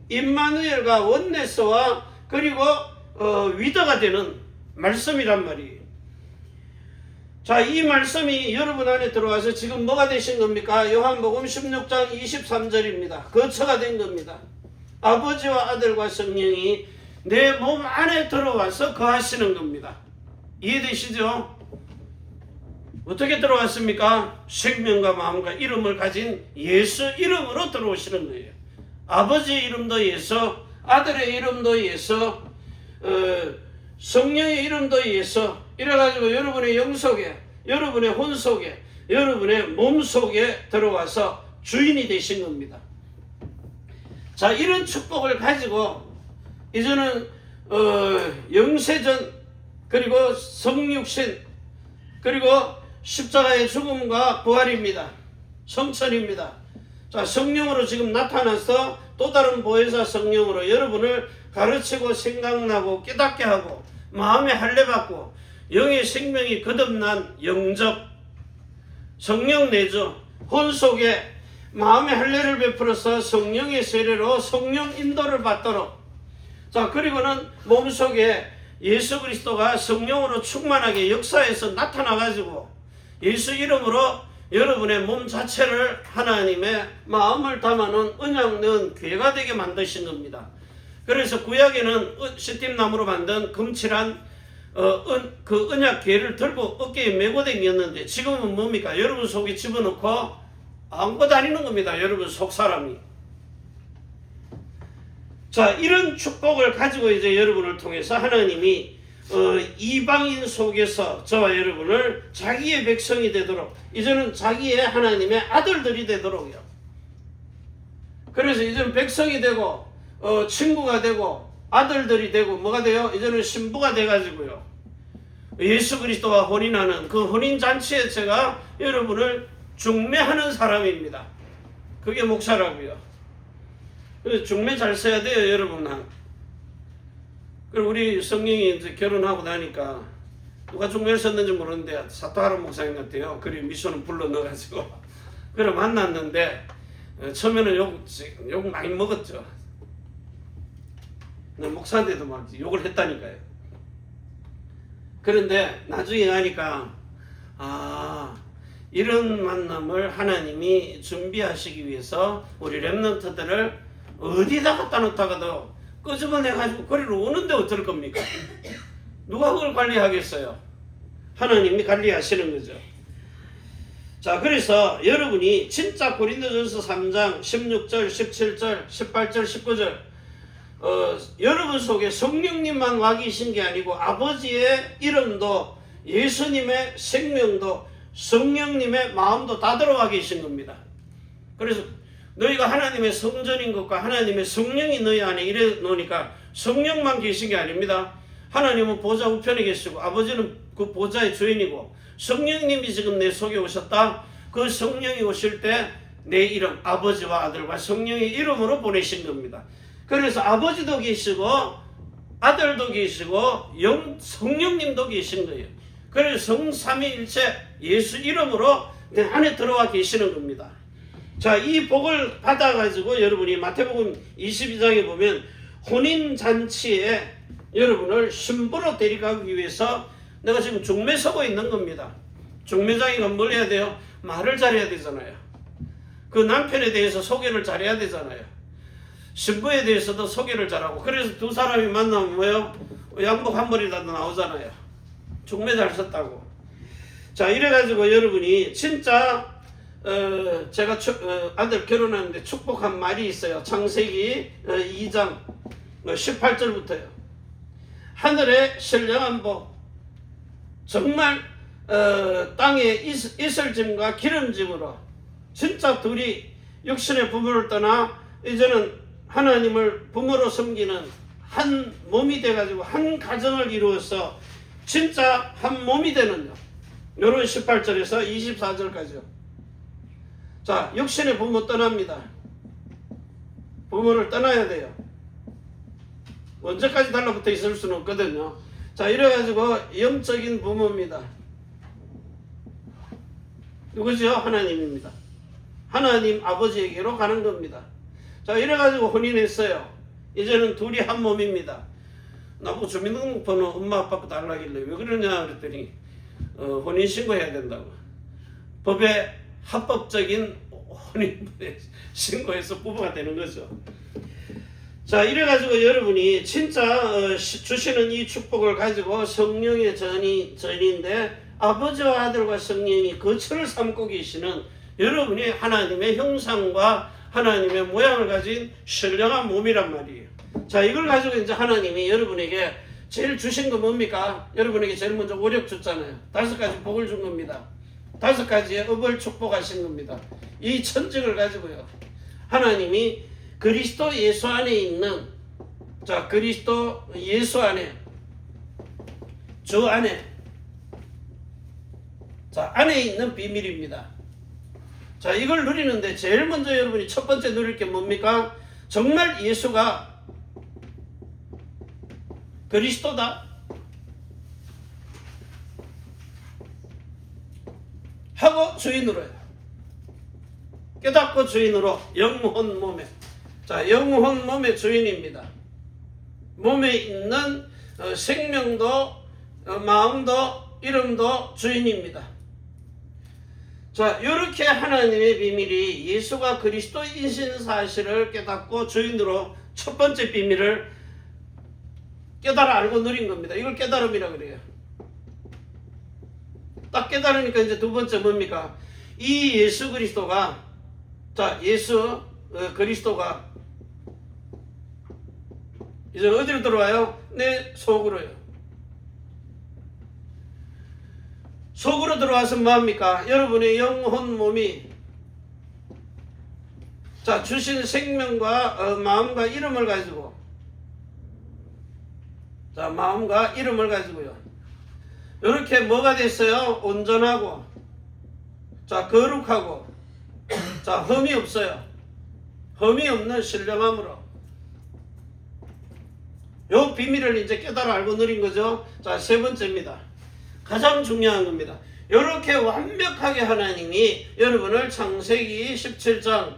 임마누엘과 원네스와 그리고 위더가 되는 말씀이란 말이에요. 자, 이 말씀이 여러분 안에 들어와서 지금 뭐가 되신 겁니까? 요한복음 16장 23절입니다. 거처가 된 겁니다. 아버지와 아들과 성령이 내 몸 안에 들어와서 거하시는 겁니다. 이해되시죠? 어떻게 들어왔습니까? 생명과 마음과 이름을 가진 예수 이름으로 들어오시는 거예요. 아버지 이름도 예수, 아들의 이름도 예수, 성령의 이름도 예수. 이래가지고 여러분의 영 속에, 여러분의 혼 속에, 여러분의 몸 속에 들어와서 주인이 되신 겁니다. 자, 이런 축복을 가지고 이제는 영세전, 그리고 성육신, 그리고 십자가의 죽음과 부활입니다. 성천입니다. 자, 성령으로 지금 나타나서 또 다른 보혜사 성령으로 여러분을 가르치고 생각나고 깨닫게 하고 마음에 할례받고 영의 생명이 거듭난 영접, 성령 내주, 혼 속에 마음의 할례를 베풀어서 성령의 세례로 성령 인도를 받도록. 자, 그리고는 몸속에 예수 그리스도가 성령으로 충만하게 역사에서 나타나가지고 예수 이름으로 여러분의 몸 자체를 하나님의 마음을 담아놓은 언약 넣은 괴가 되게 만드신 겁니다. 그래서 구약에는 시팀나무로 만든 금칠한 그 언약 괴를 들고 어깨에 메고 다녔는데 지금은 뭡니까? 여러분 속에 집어넣고 안고 다니는 겁니다. 여러분 속 사람이. 자, 이런 축복을 가지고 이제 여러분을 통해서 하나님이 이방인 속에서 저와 여러분을 자기의 백성이 되도록, 이제는 자기의 하나님의 아들들이 되도록요. 그래서 이제는 백성이 되고 친구가 되고 아들들이 되고 뭐가 돼요? 이제는 신부가 돼가지고요. 예수 그리스도와 혼인하는 그 혼인 잔치에 제가 여러분을 중매하는 사람입니다. 그게 목사라고요. 그래서 중매 잘 써야 돼요, 여러분. 그리고 우리 성령이 이제 결혼하고 나니까 누가 중매를 썼는지 모르는데 사토하라 목사님 같아요. 그리고 미션을 불러 넣어가지고 그래 만났는데 처음에는 욕 많이 먹었죠. 목사한테도 막 욕을 했다니까요. 그런데 나중에 가니까 이런 만남을 하나님이 준비하시기 위해서 우리 렘넌트들을 어디다 갖다 놓다가도 끄집어내가지고 거리로 오는데 어떨 겁니까? 누가 그걸 관리하겠어요? 하나님이 관리하시는 거죠. 자, 그래서 여러분이 진짜 고린도전서 3장 16절, 17절, 18절, 19절 여러분 속에 성령님만 와 계신 게 아니고 아버지의 이름도 예수님의 생명도 성령님의 마음도 다 들어와 계신 겁니다. 그래서 너희가 하나님의 성전인 것과 하나님의 성령이 너희 안에 이래 놓으니까 성령만 계신 게 아닙니다. 하나님은 보좌 우편에 계시고 아버지는 그 보좌의 주인이고 성령님이 지금 내 속에 오셨다. 그 성령이 오실 때 내 이름 아버지와 아들과 성령의 이름으로 보내신 겁니다. 그래서 아버지도 계시고 아들도 계시고 성령님도 계신 거예요. 그래서 성삼위일체 예수 이름으로 내 안에 들어와 계시는 겁니다. 자, 이 복을 받아가지고 여러분이 마태복음 22장에 보면 혼인잔치에 여러분을 신부로 데려가기 위해서 내가 지금 중매 서고 있는 겁니다. 중매장이가 뭘 해야 돼요? 말을 잘해야 되잖아요. 그 남편에 대해서 소개를 잘해야 되잖아요. 신부에 대해서도 소개를 잘하고. 그래서 두 사람이 만나면 뭐예요? 양복 한 벌이라도 나오잖아요. 중매 잘 썼다고. 자, 이래가지고 여러분이 진짜 제가 아들 결혼하는데 축복한 말이 있어요. 창세기 2장 18절부터요. 하늘의 신령한 복, 정말 땅에 이슬짐과 기름짐으로 진짜 둘이 육신의 부모를 떠나 이제는 하나님을 부모로 섬기는 한 몸이 돼가지고 한 가정을 이루어서 진짜 한 몸이 되는 이런 18절에서 24절까지요. 자, 육신의 부모 떠납니다. 부모를 떠나야 돼요. 언제까지 달라붙어 있을 수는 없거든요. 자, 이래가지고 영적인 부모입니다. 누구죠? 하나님입니다. 하나님 아버지에게로 가는 겁니다. 자, 이래가지고 혼인했어요. 이제는 둘이 한 몸입니다. 나보고 주민등록번호 엄마 아빠 거 달라길래 왜 그러냐 그랬더니 혼인신고해야 된다고. 법에 합법적인 혼인신고에 신고해서 부부가 되는 거죠. 자, 이래가지고 여러분이 진짜 주시는 이 축복을 가지고 성령의 전인데 아버지와 아들과 성령이 거처를 삼고 계시는 여러분이 하나님의 형상과 하나님의 모양을 가진 신령한 몸이란 말이에요. 자, 이걸 가지고 이제 하나님이 여러분에게 제일 주신 거 뭡니까? 여러분에게 제일 먼저 오력 줬잖아요. 5가지 복을 준 겁니다. 5가지의 업을 축복하신 겁니다. 이 천직을 가지고요. 하나님이 그리스도 예수 안에 있는, 자, 그리스도 예수 안에, 주 안에, 자, 안에 있는 비밀입니다. 자, 이걸 누리는데 제일 먼저 여러분이 첫 번째 누릴 게 뭡니까? 정말 예수가 그리스도다 하고 주인으로요. 깨닫고 주인으로 영혼 몸에, 자, 영혼 몸의 주인입니다. 몸에 있는 생명도 마음도 이름도 주인입니다. 자, 이렇게 하나님의 비밀이 예수가 그리스도이신 사실을 깨닫고 주인으로 첫 번째 비밀을 깨달아 알고 누린 겁니다. 이걸 깨달음이라 그래요. 딱 깨달으니까 이제 두 번째 뭡니까? 이 예수 그리스도가, 자, 예수 그리스도가 이제 어디로 들어와요? 내 속으로요. 속으로 들어와서 뭐합니까? 여러분의 영혼 몸이, 자, 주신 생명과 마음과 이름을 가지고, 자, 마음과 이름을 가지고요. 이렇게 뭐가 됐어요? 온전하고, 자, 거룩하고, 자, 흠이 없어요. 흠이 없는 신령함으로. 요 비밀을 이제 깨달아 알고 누린 거죠. 자, 세 번째입니다. 가장 중요한 겁니다. 이렇게 완벽하게 하나님이 여러분을 창세기 17장,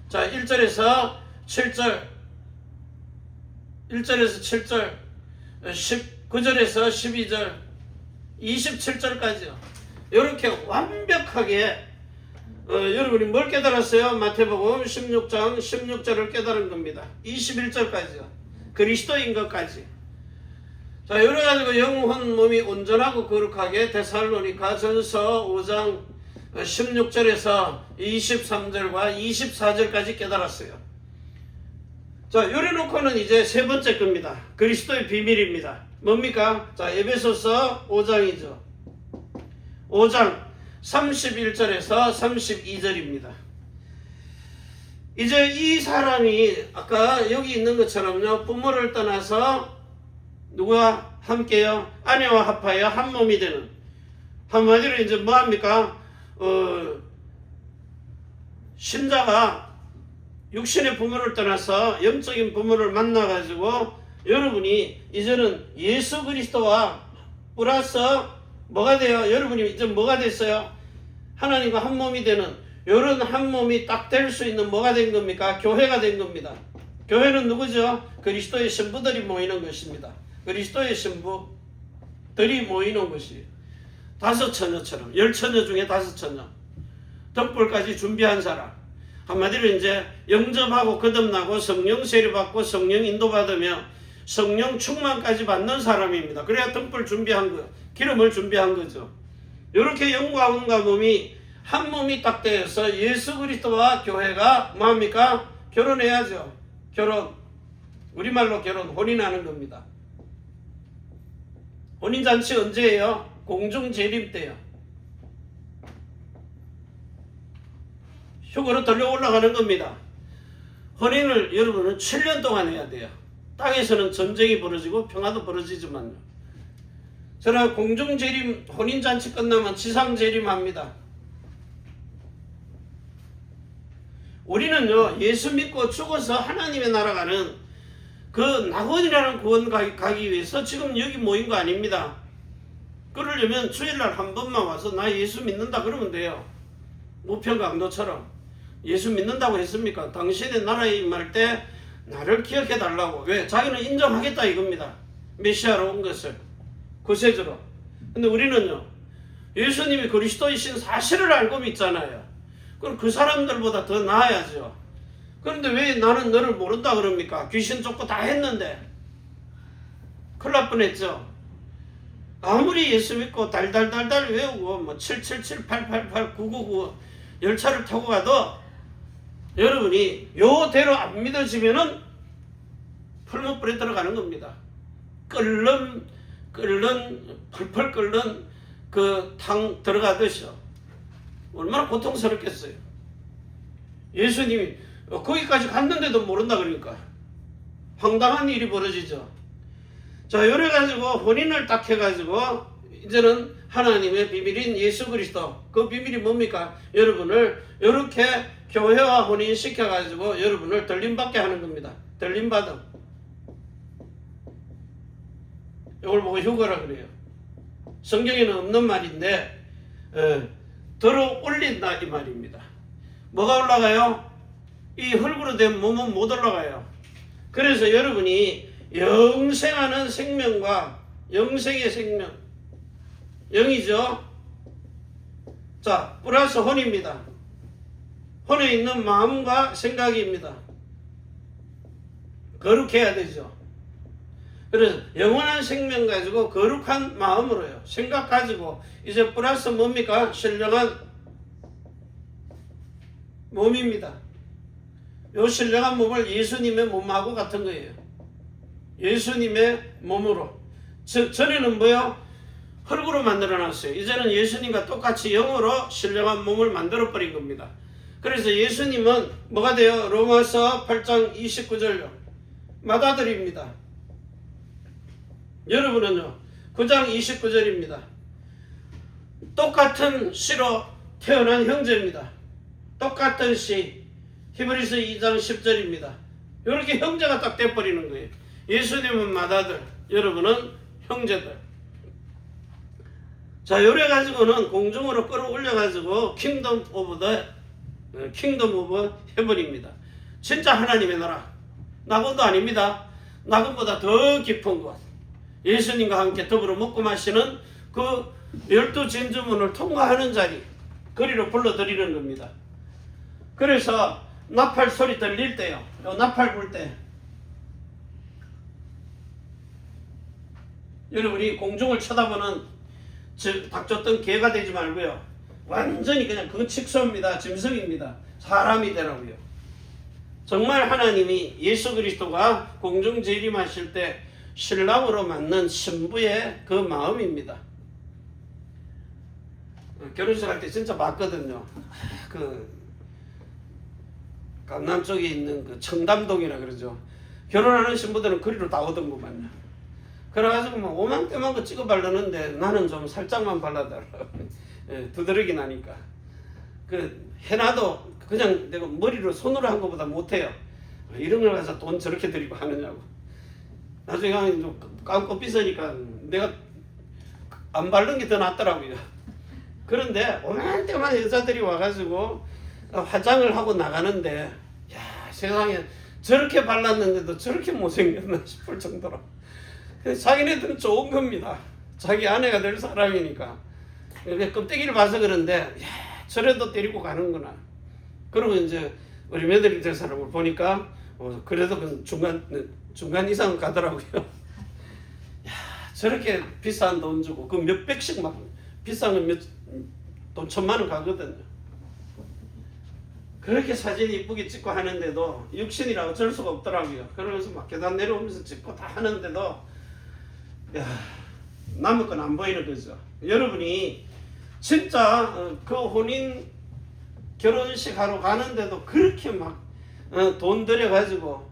자, 1절에서 7절, 1절에서 7절, 19절에서 12절, 27절까지요. 이렇게 완벽하게 여러분이 뭘 깨달았어요? 마태복음 16장 16절을 깨달은 겁니다. 21절까지요. 그리스도인 것까지. 자, 이래가지고 영혼 몸이 온전하고 거룩하게 데살로니가 전서 5장 16절에서 23절과 24절까지 깨달았어요. 자, 요래 놓고는 이제 세 번째 겁니다. 그리스도의 비밀입니다. 뭡니까? 자, 에베소서 5장이죠. 5장 31절에서 32절입니다. 이제 이 사람이 아까 여기 있는 것처럼요, 부모를 떠나서 누구와 함께요? 아내와 합하여 한 몸이 되는, 한마디로 이제 뭐합니까? 신자가 육신의 부모를 떠나서 영적인 부모를 만나가지고 여러분이 이제는 예수 그리스도와 플러스 뭐가 돼요? 여러분이 이제 뭐가 됐어요? 하나님과 한 몸이 되는, 이런 한 몸이 딱 될 수 있는 뭐가 된 겁니까? 교회가 된 겁니다. 교회는 누구죠? 그리스도의 신부들이 모이는 것입니다. 그리스도의 신부들이 모이는 것이 5처녀처럼 10처녀 중에 5처녀 덕불까지 준비한 사람, 한마디로 이제 영접하고 거듭나고 성령 세례받고 성령 인도받으며 성령 충만까지 받는 사람입니다. 그래야 덕불 준비한 거, 기름을 준비한 거죠. 이렇게 영과 혼과 몸이 한 몸이 딱 되어서 예수 그리스도와 교회가 뭐합니까? 결혼해야죠. 결혼, 우리말로 결혼, 혼인하는 겁니다. 혼인잔치 언제예요? 공중재림 때요. 휴거로 들려 올라가는 겁니다. 혼인을 여러분은 7년 동안 해야 돼요. 땅에서는 전쟁이 벌어지고 평화도 벌어지지만요. 저는 공중재림, 혼인잔치 끝나면 지상재림합니다. 우리는요, 예수 믿고 죽어서 하나님의 나라 가는 그 낙원이라는 구원 가기 위해서 지금 여기 모인 거 아닙니다. 그러려면 주일날 한 번만 와서 나 예수 믿는다 그러면 돼요. 우편강도처럼. 예수 믿는다고 했습니까? 당신의 나라에 임할 때 나를 기억해 달라고. 왜? 자기는 인정하겠다 이겁니다. 메시아로 온 것을 구세주로. 근데 우리는요, 예수님이 그리스도이신 사실을 알고 믿잖아요. 그럼 그 사람들보다 더 나아야죠. 그런데 왜 나는 너를 모른다 그럽니까? 귀신 쫓고 다 했는데. 큰일 날 뻔했죠. 아무리 예수 믿고 달달달달 외우고 뭐 777, 888, 999 열차를 타고 가도 여러분이 요대로 안 믿어지면은 풀무불에 들어가는 겁니다. 끓는 펄펄 끓는 그 탕 들어가듯이요. 얼마나 고통스럽겠어요. 예수님이 거기까지 갔는데도 모른다 그러니까 황당한 일이 벌어지죠. 자, 이래 가지고 혼인을 딱 해가지고 이제는 하나님의 비밀인 예수 그리스도, 그 비밀이 뭡니까? 여러분을 이렇게 교회와 혼인 시켜가지고 여러분을 들림받게 하는 겁니다. 들림받음. 이걸 보고 휴거라 그래요. 성경에는 없는 말인데 들어 올린다 이 말입니다. 뭐가 올라가요? 이 흙으로 된 몸은 못 올라가요. 그래서 여러분이 영생하는 생명과 영생의 생명, 영이죠. 자, 플러스 혼입니다. 혼에 있는 마음과 생각입니다. 거룩해야 되죠. 그래서 영원한 생명 가지고 거룩한 마음으로요, 생각 가지고 이제 플러스 뭡니까? 신령한 몸입니다. 요 신령한 몸을 예수님의 몸하고 같은 거예요. 예수님의 몸으로. 전에는 뭐요? 흙으로 만들어놨어요. 이제는 예수님과 똑같이 영으로 신령한 몸을 만들어버린 겁니다. 그래서 예수님은 뭐가 돼요? 로마서 8장 29절요. 맏아들입니다. 여러분은요, 9장 29절입니다. 똑같은 씨로 태어난 형제입니다. 똑같은 씨. 히브리서 2장 10절입니다. 이렇게 형제가 딱 돼버리는 거예요. 예수님은 맏아들, 여러분은 형제들. 자, 요래 가지고는 공중으로 끌어올려 가지고 킹덤 오브 헤븐입니다. 진짜 하나님의 나라. 낙원도 아닙니다. 낙원보다 더 깊은 곳. 예수님과 함께 더불어 먹고 마시는 그 12 진주문을 통과하는 자리, 거리로 불러드리는 겁니다. 그래서 나팔 소리 들릴 때요, 요 나팔 불 때 여러분이 공중을 쳐다보는 닥쳤던 개가 되지 말고요, 완전히 그냥 그건 칙소입니다. 짐승입니다. 사람이 되라고요. 정말 하나님이 예수 그리스도가 공중 재림하실 때 신랑으로 맞는 신부의 그 마음입니다. 결혼식 할 때 진짜 봤거든요. 그 강남 쪽에 있는 그 청담동이라 그러죠. 결혼하는 신부들은 그리로 다 오던구만요. 그래가지고 막 오만때만 거 찍어 바르는데 나는 좀 살짝만 발라달라. 두드러기 나니까. 그 해놔도 그냥 내가 머리로 손으로 한 것보다 못해요. 이런 걸 가서 돈 저렇게 들이고 하느냐고. 나중에 가면 좀 감고 삐서니까 내가 안 바른 게 더 낫더라고요. 그런데 오만때만 여자들이 와가지고 화장을 하고 나가는데, 야, 세상에 저렇게 발랐는데도 저렇게 못생겼나 싶을 정도로. 자기네들은 좋은 겁니다. 자기 아내가 될 사람이니까. 껍데기를 봐서 그런데, 야, 저래도 때리고 가는구나. 그러고 이제 우리 며느리 될 사람을 보니까 그래도 중간 이상 가더라고요. 야, 저렇게 비싼 돈 주고 그 몇백씩 막 비싼 건 돈 1000만 원 가거든요. 그렇게 사진 이쁘게 찍고 하는데도 육신이라 어쩔 수가 없더라고요. 그러면서 막 계단 내려오면서 찍고 다 하는데도, 야, 남의 건 안 보이는 거죠. 여러분이 진짜 그 혼인 결혼식 하러 가는데도 그렇게 막 돈 들여가지고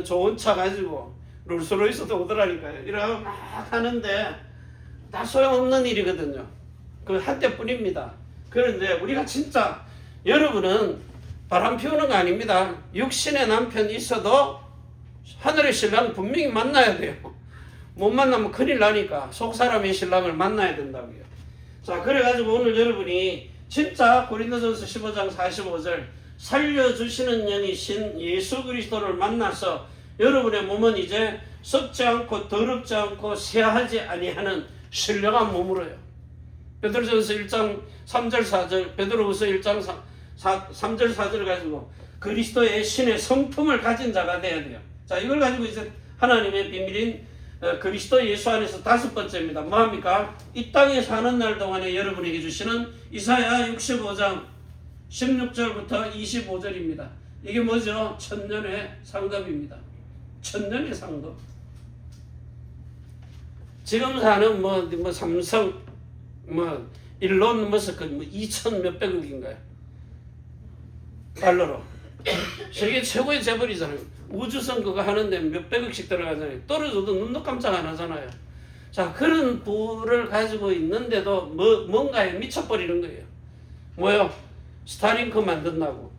좋은 차 가지고 롤스로이스도 오더라니까요. 이러고 막 하는데 다 소용없는 일이거든요. 그 한때뿐입니다. 그런데 우리가 진짜, 여러분은 바람 피우는 거 아닙니다. 육신의 남편 있어도 하늘의 신랑 분명히 만나야 돼요. 못 만나면 큰일 나니까 속사람의 신랑을 만나야 된다고요. 자, 그래가지고 오늘 여러분이 진짜 고린도전서 15장 45절 살려주시는 영이신 예수 그리스도를 만나서 여러분의 몸은 이제 썩지 않고 더럽지 않고 쇠하지 아니하는 신령한 몸으로요. 베드로전서 1장 3절 4절, 베드로후서 1장 3절 4절을 가지고 그리스도의 신의 성품을 가진 자가 돼야 돼요. 자, 이걸 가지고 이제 하나님의 비밀인 그리스도 예수 안에서 5번째입니다. 뭐합니까? 이 땅에 사는 날 동안에 여러분에게 주시는 이사야 65장 16절부터 25절입니다. 이게 뭐죠? 천년의 상급입니다. 천년의 상급. 지금 사는 뭐 삼성, 일론 머스크 2천 몇백억인가요? 달러로. 세계 최고의 재벌이잖아요. 우주선 그거 하는데 몇백억씩 들어가잖아요. 떨어져도 눈도 깜짝 안 하잖아요. 자, 그런 부를 가지고 있는데도 뭔가에 미쳐버리는 거예요. 뭐요? 스타링크 만든다고.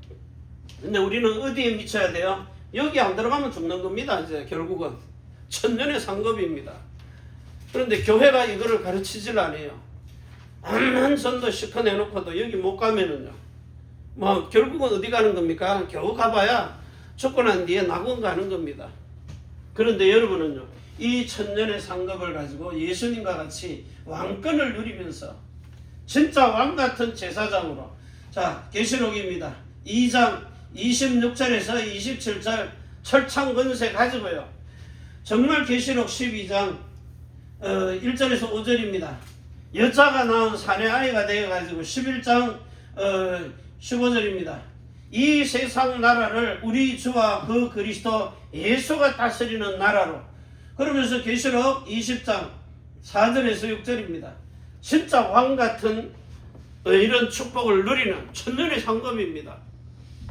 근데 우리는 어디에 미쳐야 돼요? 여기 안 들어가면 죽는 겁니다. 이제 결국은 천년의 상급입니다. 그런데 교회가 이거를 가르치질 않아요. 한 전도 시커 내놓고도 여기 못 가면은요, 결국은 어디 가는 겁니까? 겨우 가봐야 죽고 난 뒤에 낙원 가는 겁니다. 그런데 여러분은요, 이 천년의 상급을 가지고 예수님과 같이 왕권을 누리면서 진짜 왕 같은 제사장으로, 자, 계시록입니다. 2장 26절에서 27절 철창 권세 가지고요. 정말 계시록 12장 1절에서 5절입니다. 여자가 낳은 사내 아이가 되어가지고 11장 15절입니다. 이 세상 나라를 우리 주와 그 그리스도 예수가 다스리는 나라로. 그러면서 계시록 20장 4절에서 6절입니다. 진짜 왕같은 이런 축복을 누리는 천년의 상급입니다.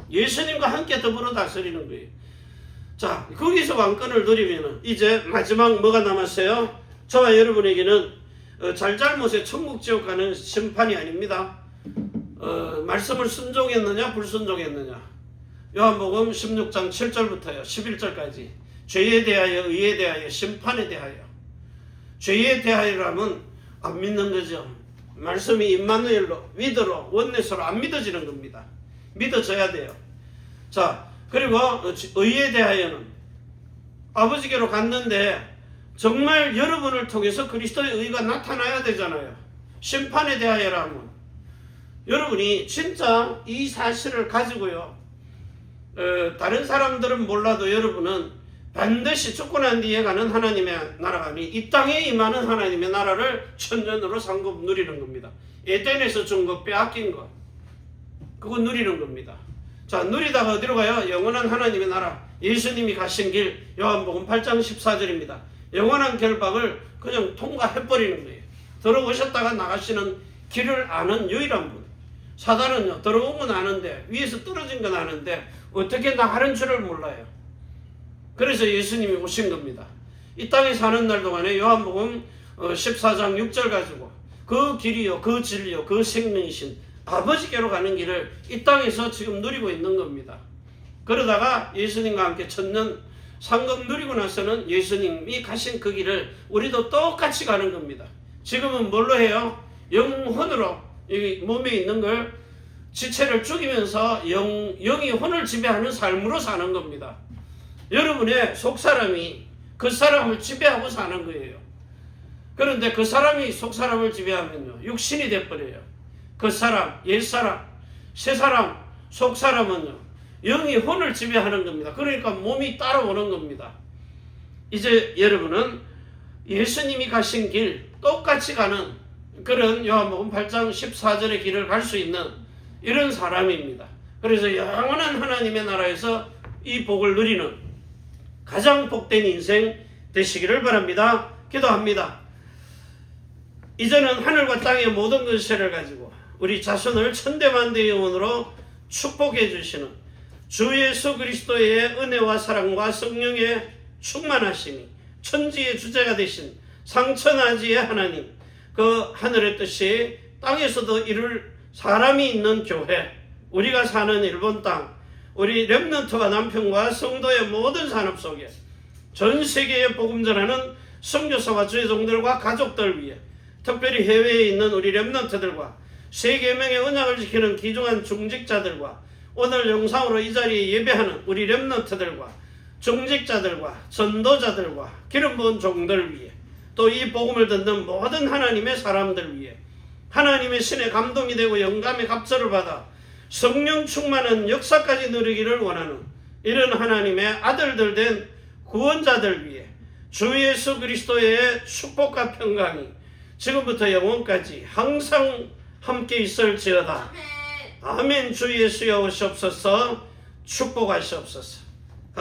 예수님과 함께 더불어 다스리는 거예요. 자, 거기서 왕권을 누리면 이제 마지막 뭐가 남았어요? 저와 여러분에게는 잘잘못에 천국 지옥 가는 심판이 아닙니다. 말씀을 순종했느냐 불순종했느냐. 요한복음 16장 7절부터요 11절까지 죄에 대하여 의에 대하여 심판에 대하여. 죄에 대하여라면 안 믿는 거죠. 말씀이 임마누엘로 위드로 원내스로 안 믿어지는 겁니다. 믿어져야 돼요. 자, 그리고 의에 대하여는 아버지께로 갔는데 정말 여러분을 통해서 그리스도의 의가 나타나야 되잖아요. 심판에 대하여라면 여러분이 진짜 이 사실을 가지고요, 다른 사람들은 몰라도 여러분은 반드시 죽고 난 뒤에 가는 하나님의 나라가 아니 이 땅에 임하는 하나님의 나라를 천년으로 상급 누리는 겁니다. 에덴에서 준 거 빼앗긴 거 그거 누리는 겁니다. 자, 누리다가 어디로 가요? 영원한 하나님의 나라, 예수님이 가신 길, 요한복음 8장 14절입니다. 영원한 결박을 그냥 통과해버리는 거예요. 들어오셨다가 나가시는 길을 아는 유일한 분. 사단은요, 들어온 건 아는데, 위에서 떨어진 건 아는데 어떻게 나가는 줄을 몰라요. 그래서 예수님이 오신 겁니다. 이 땅에 사는 날 동안에 요한복음 14장 6절 가지고 그 길이요, 그 진리요, 그 생명이신 아버지께로 가는 길을 이 땅에서 지금 누리고 있는 겁니다. 그러다가 예수님과 함께 천년 상급 누리고 나서는 예수님이 가신 그 길을 우리도 똑같이 가는 겁니다. 지금은 뭘로 해요? 영혼으로 이 몸에 있는 걸 지체를 죽이면서 영이 혼을 지배하는 삶으로 사는 겁니다. 여러분의 속사람이 그 사람을 지배하고 사는 거예요. 그런데 그 사람이 속사람을 지배하면요, 육신이 돼버려요. 그 사람, 옛사람, 새사람, 속사람은요, 영이 혼을 지배하는 겁니다. 그러니까 몸이 따라오는 겁니다. 이제 여러분은 예수님이 가신 길 똑같이 가는 그런 요한복음 8장 14절의 길을 갈 수 있는 이런 사람입니다. 그래서 영원한 하나님의 나라에서 이 복을 누리는 가장 복된 인생 되시기를 바랍니다. 기도합니다. 이제는 하늘과 땅의 모든 것을 가지고 우리 자손을 천대만대의 영혼으로 축복해 주시는 주 예수 그리스도의 은혜와 사랑과 성령의 충만하심이 천지의 주제가 되신 상천하지의 하나님, 그 하늘의 뜻이 땅에서도 이룰 사람이 있는 교회, 우리가 사는 일본 땅, 우리 렘넌트와 남편과 성도의 모든 산업 속에 전 세계에 복음 전하는 선교사와 주의종들과 가족들 위해, 특별히 해외에 있는 우리 렘넌트들과 세계명의 언약을 지키는 귀중한 중직자들과 오늘 영상으로 이 자리에 예배하는 우리 렘넌트들과 정직자들과 전도자들과 기름 부은 종들 위해 또 이 복음을 듣는 모든 하나님의 사람들 위해 하나님의 신의 감동이 되고 영감의 갑절을 받아 성령 충만한 역사까지 누리기를 원하는 이런 하나님의 아들들 된 구원자들 위해 주 예수 그리스도의 축복과 평강이 지금부터 영원까지 항상 함께 있을지어다. 아멘. 주 예수여 오시옵소서. 축복하시옵소서.